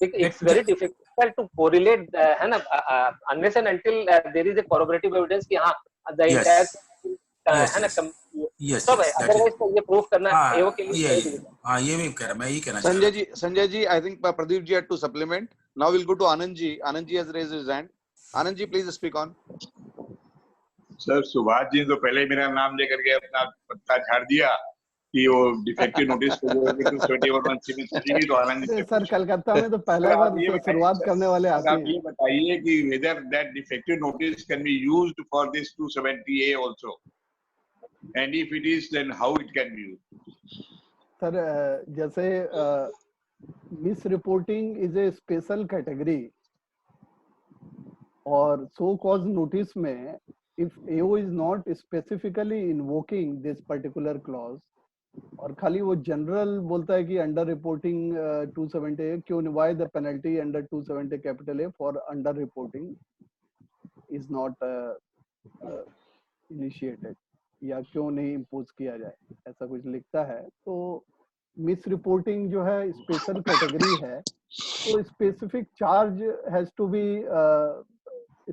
it's very difficult to correlate है ना, unless and until there is a corroborative evidence कि हाँ the entire है ना सब है, otherwise तो ये प्रूफ करना एओ के लिए. हाँ, ये भी कह रहा, मैं ये कहना चाह रहा हूँ. Sanjay ji, I think Pradeep ji had to supplement. Now we'll go to Anand ji. Anand ji has raised his hand. Anand ji, please speak on. Sir, Subhash ji तो पहले ही मेरा नाम लेकर के अपना पत्ता झाड़ दिया कि वो डिफेक्टिव नोटिस को जो है 271(1) में चलेगी, तो आनंद जी सर कलकत्ता में तो पहला बार शुरुआत करने वाले आते हैं. आप ये बताइए कि whether that defective notice can be used for this 270A also, and if it is, then how it can be used? Sir जैसे misreporting is a special category, और सो कॉज नोटिस में if AO is not specifically invoking this particular clause, और खाली वो general बोलता है कि under reporting 270 क्यों, why the penalty under 270 capital A for under reporting is not initiated, या क्यों नहीं इम्पोज किया जाए, ऐसा कुछ लिखता है. तो मिस रिपोर्टिंग जो है स्पेशल कैटेगरी है, तो specific charge has to be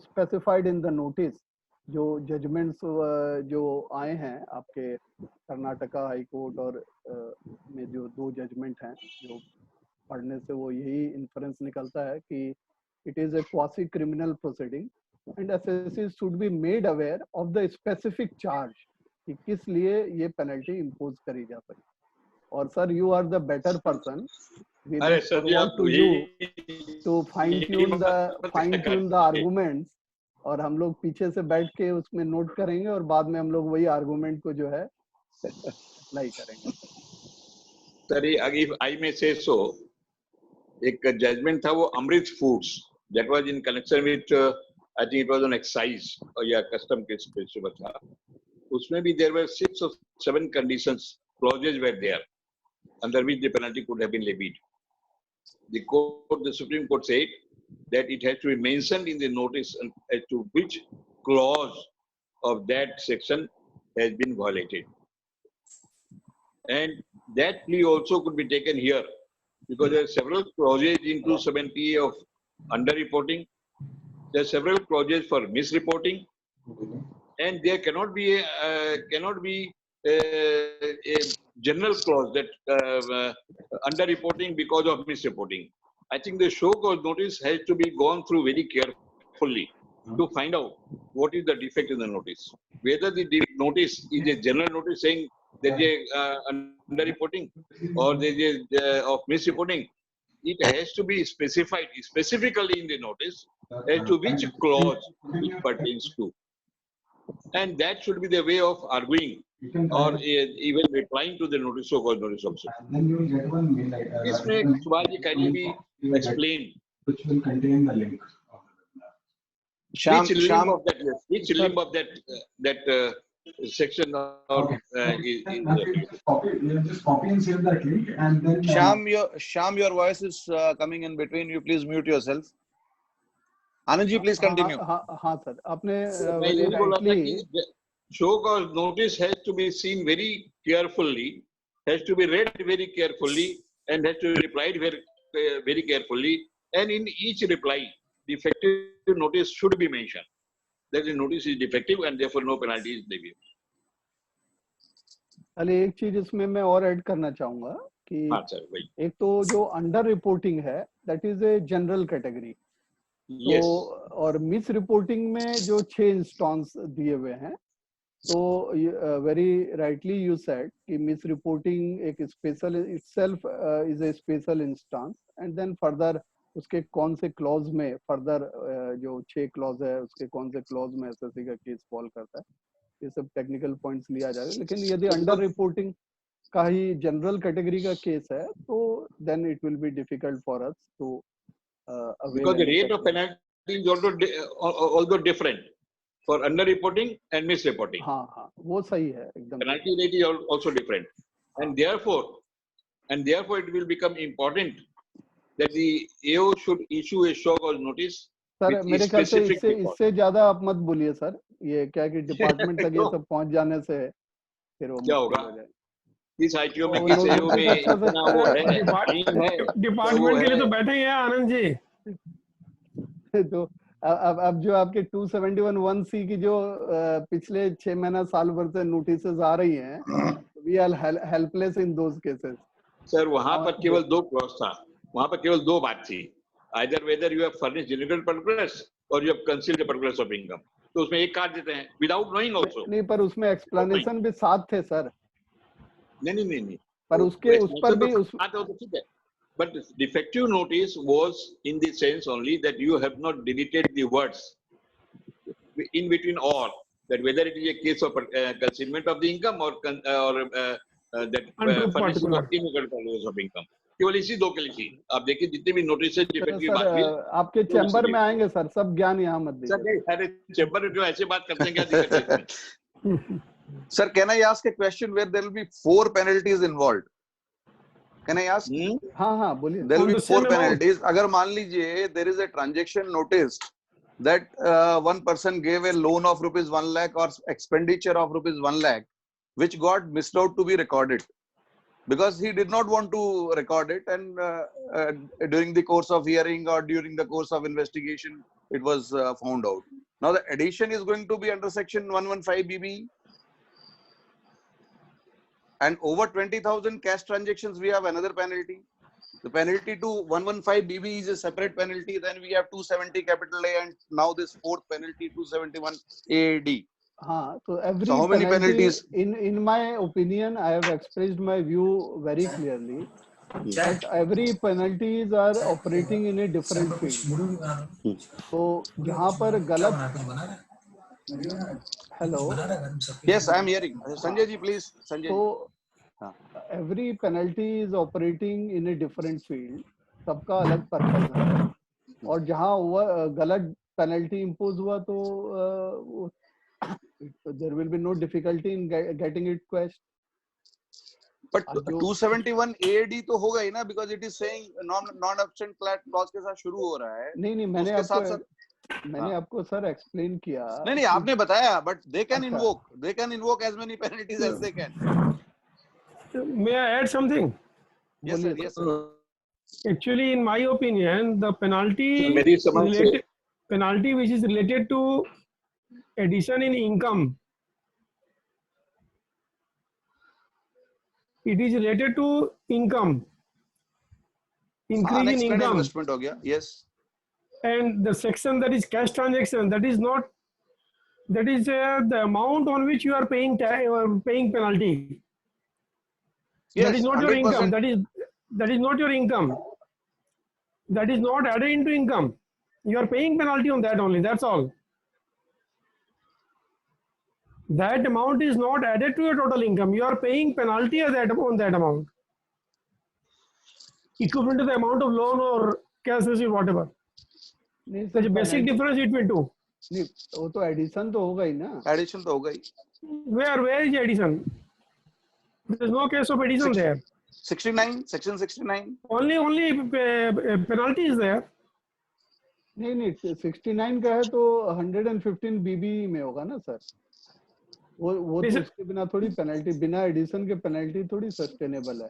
specified in the notice. जो जजमेंट्स जो आए हैं आपके कर्नाटका हाई कोर्ट और में जो 2 जजमेंट हैं, जो पढ़ने से वो यही इन्फ्रेंस निकलता है कि it is a quasi criminal proceeding and SSC should be made aware of the specific charge कि किस लिए ये पेनल्टी इम्पोज करी जा सकती. और sir you are the better person, we want to you to fine tune the arguments, और हम लोग पीछे से बैठ के उसमें नोट करेंगे और बाद में हम लोग वही आर्गुमेंट को जो है अप्लाई करेंगे. Sir if I may say so, एक जजमेंट था वो अमृत foods, that was in connection with I think it was on excise या कस्टम के स्पेशल था. उसमें भी there were 6 or 7 conditions, clauses were there under which the penalty could have been levied. The Supreme Court said that it has to be mentioned in the notice as to which clause of that section has been violated. And that plea also could be taken here, because there are several clauses in 270 of underreporting. There are several clauses for misreporting, and there cannot be a general clause that underreporting because of misreporting. I think the show cause notice has to be gone through very carefully to find out what is the defect in the notice. Whether the notice is a general notice saying that they underreporting or there is of misreporting, it has to be specified specifically in the notice as to which clause it pertains to. And that should be the way of arguing or even replying to the notice of cause notice also. And then you will get one mail like This may Subhaji kindly be explained. which will contain the link of the webinar. Which limb of that section or in the Nothing, just copy and save that link, and then Sham, your voice is coming in between. You please mute yourself. Anand ji, please continue. हाँ sir, आपने मैं very यही बोला था rightly कि show cause notice has to be seen very carefully, has to be read very carefully, and has to be replied very carefully. And in each reply, defective notice should be mentioned. That the notice is defective and therefore no penalty is levied. अरे एक चीज इसमें मैं और add करना चाहूंगा कि हाँ सर, वही. एक तो जो अंडर रिपोर्टिंग है that is a general category, Yes. तो और मिस रिपोर्टिंग में जो 6 इंस्टांस दिए हुए हैं, तो वेरी राइटली यू सेड कि मिस रिपोर्टिंग एक special itself is a special instance, and then further उसके कौन से क्लॉज में फर्दर जो 6 क्लॉज है उसके कौन से क्लॉज में एसएससी का केस फॉल करता है, ये सब टेक्निकल पॉइंट्स लिया जाएगा. लेकिन यदि अंडर रिपोर्टिंग का ही जनरल कैटेगरी का केस है तो then it will be difficult for us to Because the rate of penalty is also different for under-reporting and misreporting. हाँ हाँ वो सही है एकदम. Penalty rate is also different, and therefore it will become important that the AO should issue a show cause notice. Sir मेरे ख्याल से specific इससे ज्यादा आप मत बोलिए सर, ये क्या कि डिपार्टमेंट तक ये सब पहुंच जाने से फिर वो क्या होगा? मुश्किल हो जाए. इस ITO में तो किस उन्होंने AO में अच्छा से- इतना वो है, डिपार्टमेंट के लिए तो बैठे ही हैं आनंद जी. तो अब जो आपके 271(1)(c) की जो पिछले 6 महीना साल भर से नोटिसेस आ रही हैं, we are helpless in those cases. Sir वहां पर केवल 2 क्लॉज था, वहां पर केवल 2 बात थी, either whether you have furnished delinquent particulars or you have concealed the particulars of income. तो उसमें एक काट देते हैं without knowing also. नहीं, पर उसमें एक्सप्लेनेशन भी साथ थे सर. नहीं. पर उसके उस पर भी उस तो ठीक है. But defective notice was in the sense only that you have not deleted the words in between or, that whether it is a case of concealment of the income or that furnishing of delinquent particulars of income. केवल इसी 2 के लिए थी. आप देखिए जितने भी notice है डिफेक्टिव बात भी आपके चैम्बर में आएंगे सर, सब ज्ञान यहाँ मत दीजिए. अरे चैम्बर में क्यों ऐसे बात करते हैं, क्या दिक्कत है? Sir, can I ask a question where there will be 4 penalties involved? Can I ask? हाँ हाँ बोलिए. There will On be the 4 same amount. penalties. अगर मान लीजिए there is a transaction noticed that one person gave a loan of rupees 1 lakh or expenditure of rupees 1 lakh, which got missed out to be recorded because he did not want to record it, and during the course of hearing or during the course of investigation it was found out. Now the addition is going to be under section 115 BB. And over 20,000 cash transactions, we have another penalty. The penalty to 115 BB is a separate penalty. Then we have 270 capital A, and now this 4th penalty 271 AAD. हाँ, so every So how many penalties? In my opinion, I have expressed my view very clearly. But every penalties are operating in a different field. So जहाँ पर गलत Hello. Yes, I am hearing. Sanjay ji, please. Sanjay. So every penalty is operating in a different field. सबका अलग purpose है. और जहाँ गलत penalty impose हुआ तो there will be no difficulty in getting it quashed. But 271 AAD तो होगा ही ना, because it is saying non-absent clause के साथ शुरू हो रहा है. नहीं मैंने आपको सर एक्सप्लेन किया. नहीं आपने बताया, but they can invoke as many penalties as they can. May I add something? Yes sir. Actually, in my opinion, the penalty which is related to addition in income, it is related to income, increase in income. Investment हो गया. Yes. And the section that is cash transaction, that is the amount on which you are paying penalty. Yes, that is not 100%. Your income. That is not your income. That is not added into income. You are paying penalty on that only. That's all. That amount is not added to your total income. You are paying penalty on that amount, equivalent to the amount of loan or cash receipt, whatever. There's a basic difference between two. नहीं, वो तो addition तो होगा ही ना। Addition तो होगा ही। Where is addition? There is no case of addition there. 69, section 69. Only penalty is there. नहीं नहीं, 69 का है तो 115 बीबी में होगा ना सर। वो तो उसके बिना थोड़ी पेनल्टी, बिना एडिशन के पेनल्टी थोड़ी सस्टेनेबल है।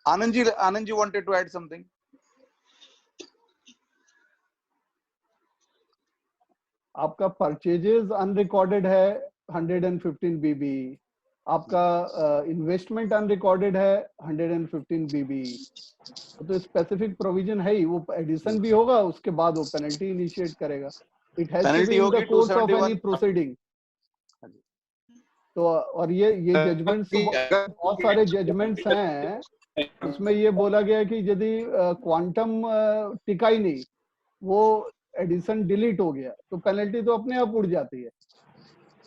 Anand ji wanted to add something. आपका परचेजेस अनरिकॉर्डेड है 115 बीबी, आपका इन्वेस्टमेंट अनरिकॉर्डेड है 115 बीबी, तो स्पेसिफिक प्रोविजन है ही। वो एडिशन भी होगा, उसके बाद वो पेनल्टी इनिशिएट करेगा। It has to be in the course of any proceeding. तो और ये जजमेंट्स, बहुत सारे जजमेंट्स हैं, उसमें ये बोला गया कि यदि क्वांटम टिका ही नहीं, वो एडिशन डिलीट हो गया, तो पेनल्टी तो अपने आप उड़ जाती है।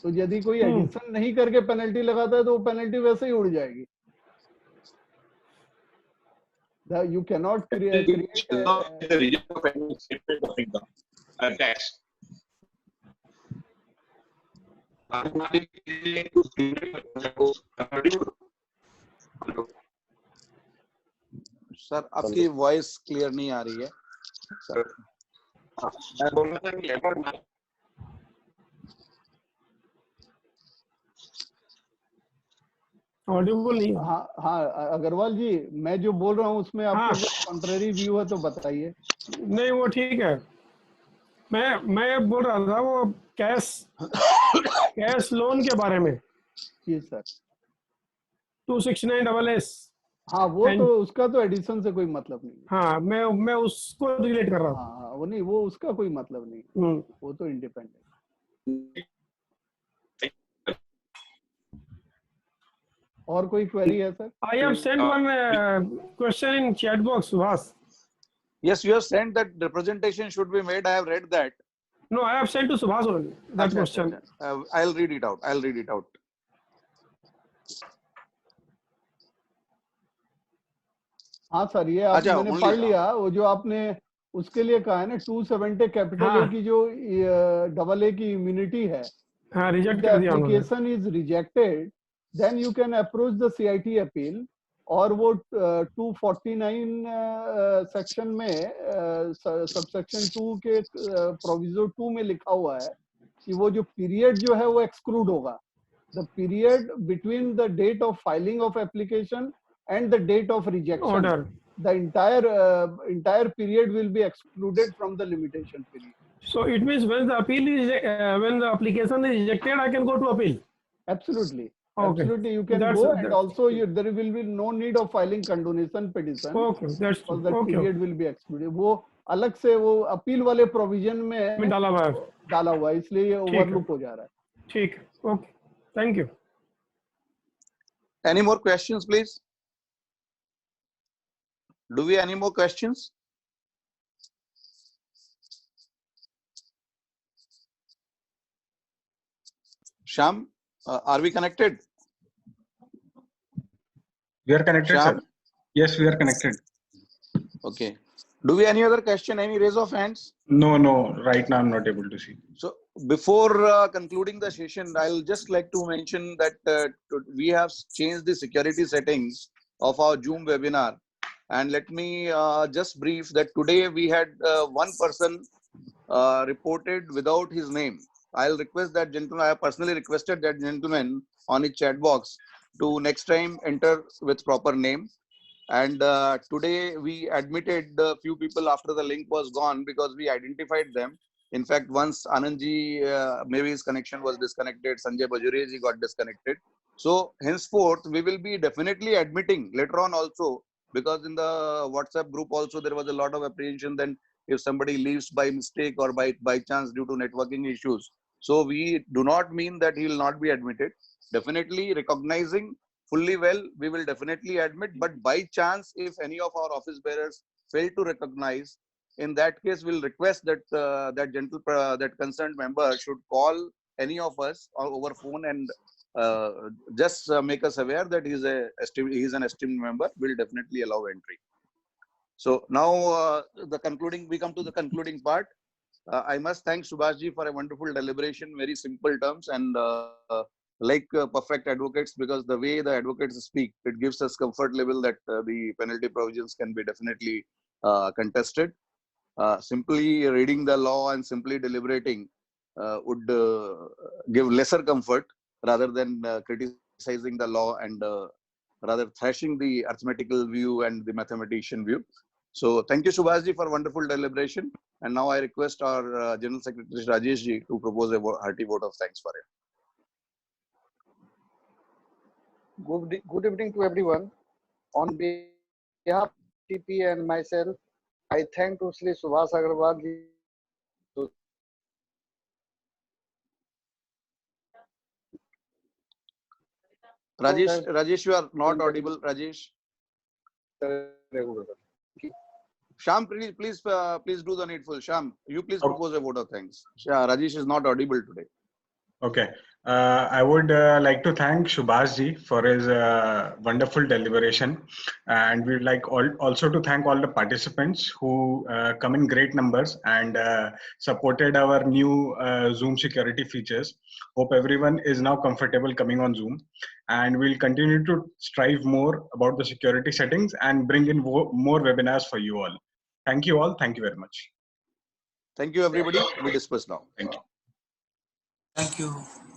तो यदि कोई एडिशन नहीं करके पेनल्टी लगाता है तो वो पेनल्टी वैसे ही उड़ जाएगी। You cannot create tax. Sir आपकी वॉइस क्लियर नहीं आ रही है सर। मैं बोल रहा था कि लेबर ऑडिबल नहीं। हाँ अग्रवाल जी, मैं जो बोल रहा हूँ उसमें आपको कॉन्ट्ररी व्यू है तो बताइए। नहीं वो ठीक है, मैं बोल रहा था वो कैश लोन के बारे में। जी सर। 269 हाँ वो तो उसका तो एडिशन से कोई मतलब नहीं। हाँ मैं उसको रिलेट कर रहा हूँ। हाँ वो नहीं, वो उसका कोई मतलब नहीं, वो तो इंडिपेंडेंट। और कोई क्वेरी है sir? I have sent one question in chat box, Subhas. Yes, you have sent that representation should be made. I have read that. No, I have sent to Subhas only that question. I'll read it out. हाँ sir, ये मैंने पढ़ लिया। वो जो आपने उसके लिए कहा है ना 270 कैपिटल ए की जो डबल ए की इम्यूनिटी है, हाँ रिजेक्ट कर दिया उन्होंने। Application is rejected, then you can approach the CIT appeal. और वो 249 सेक्शन में सबसेक्शन 2 के प्रोविजो 2 में लिखा हुआ है कि वो जो पीरियड जो है वो एक्सक्लूड होगा। The period between the date of filing of application and the date of rejection order, the entire period will be excluded from the limitation period. So it means when the appeal is when the application is rejected, I can go to appeal. Absolutely. Okay. Absolutely, you can go, and also there will be no need of filing condonation petition. Okay, that's true. Because the period will be excluded. वो अलग से वो appeal वाले provision में डाला हुआ है, इसलिए ये ओवरलुक हो जा रहा है। ठीक है, okay, thank you. Any more questions, please? Do we any more questions? Sham, are we connected? We are connected, Sham? sir. Yes, we are connected. Okay. Do we any other question? Any raise of hands? No, right now I'm not able to see. So before concluding the session, I'll just like to mention that we have changed the security settings of our Zoom webinar. And let me just brief that today we had one person reported without his name. I'll request that gentleman, I have personally requested that gentleman on his chat box to next time enter with proper name. And today we admitted a few people after the link was gone because we identified them. In fact, once Anandji, maybe his connection was disconnected, Sanjay Bajuriji got disconnected. So henceforth, we will be definitely admitting later on also, because in the WhatsApp group also there was a lot of apprehension then if somebody leaves by mistake or by chance due to networking issues. So we do not mean that he will not be admitted. Definitely recognizing fully well, we will definitely admit, but by chance if any of our office bearers fail to recognize, in that case we'll request that that concerned member should call any of us over phone and just make us aware that he is an esteemed member. Will definitely allow entry. So now we come to the concluding part. I must thank Subhashji for a wonderful deliberation, very simple terms, and like perfect advocates, because the way the advocates speak, it gives us comfort level that the penalty provisions can be definitely contested. Simply reading the law and simply deliberating would give lesser comfort rather than criticizing the law and rather thrashing the arithmetical view and the mathematician view. So thank you, Subhashji, for wonderful deliberation. And now I request our General Secretary Rajeshji to propose a hearty vote of thanks for it. Good evening to everyone. On behalf of TP and myself, I thank to Sri Subhash Agarwal ji. Rajesh, you are not audible, Rajesh. Sham, please do the needful. Sham, you please propose a vote of thanks. Rajesh is not audible today. Okay. I would like to thank Subhash ji for his wonderful deliberation, and we'd like also to thank all the participants who come in great numbers and supported our new Zoom security features. Hope everyone is now comfortable coming on Zoom, and we'll continue to strive more about the security settings and bring in more webinars for you all. Thank you all. Thank you very much. Thank you, everybody. We disperse now. Thank you. Thank you.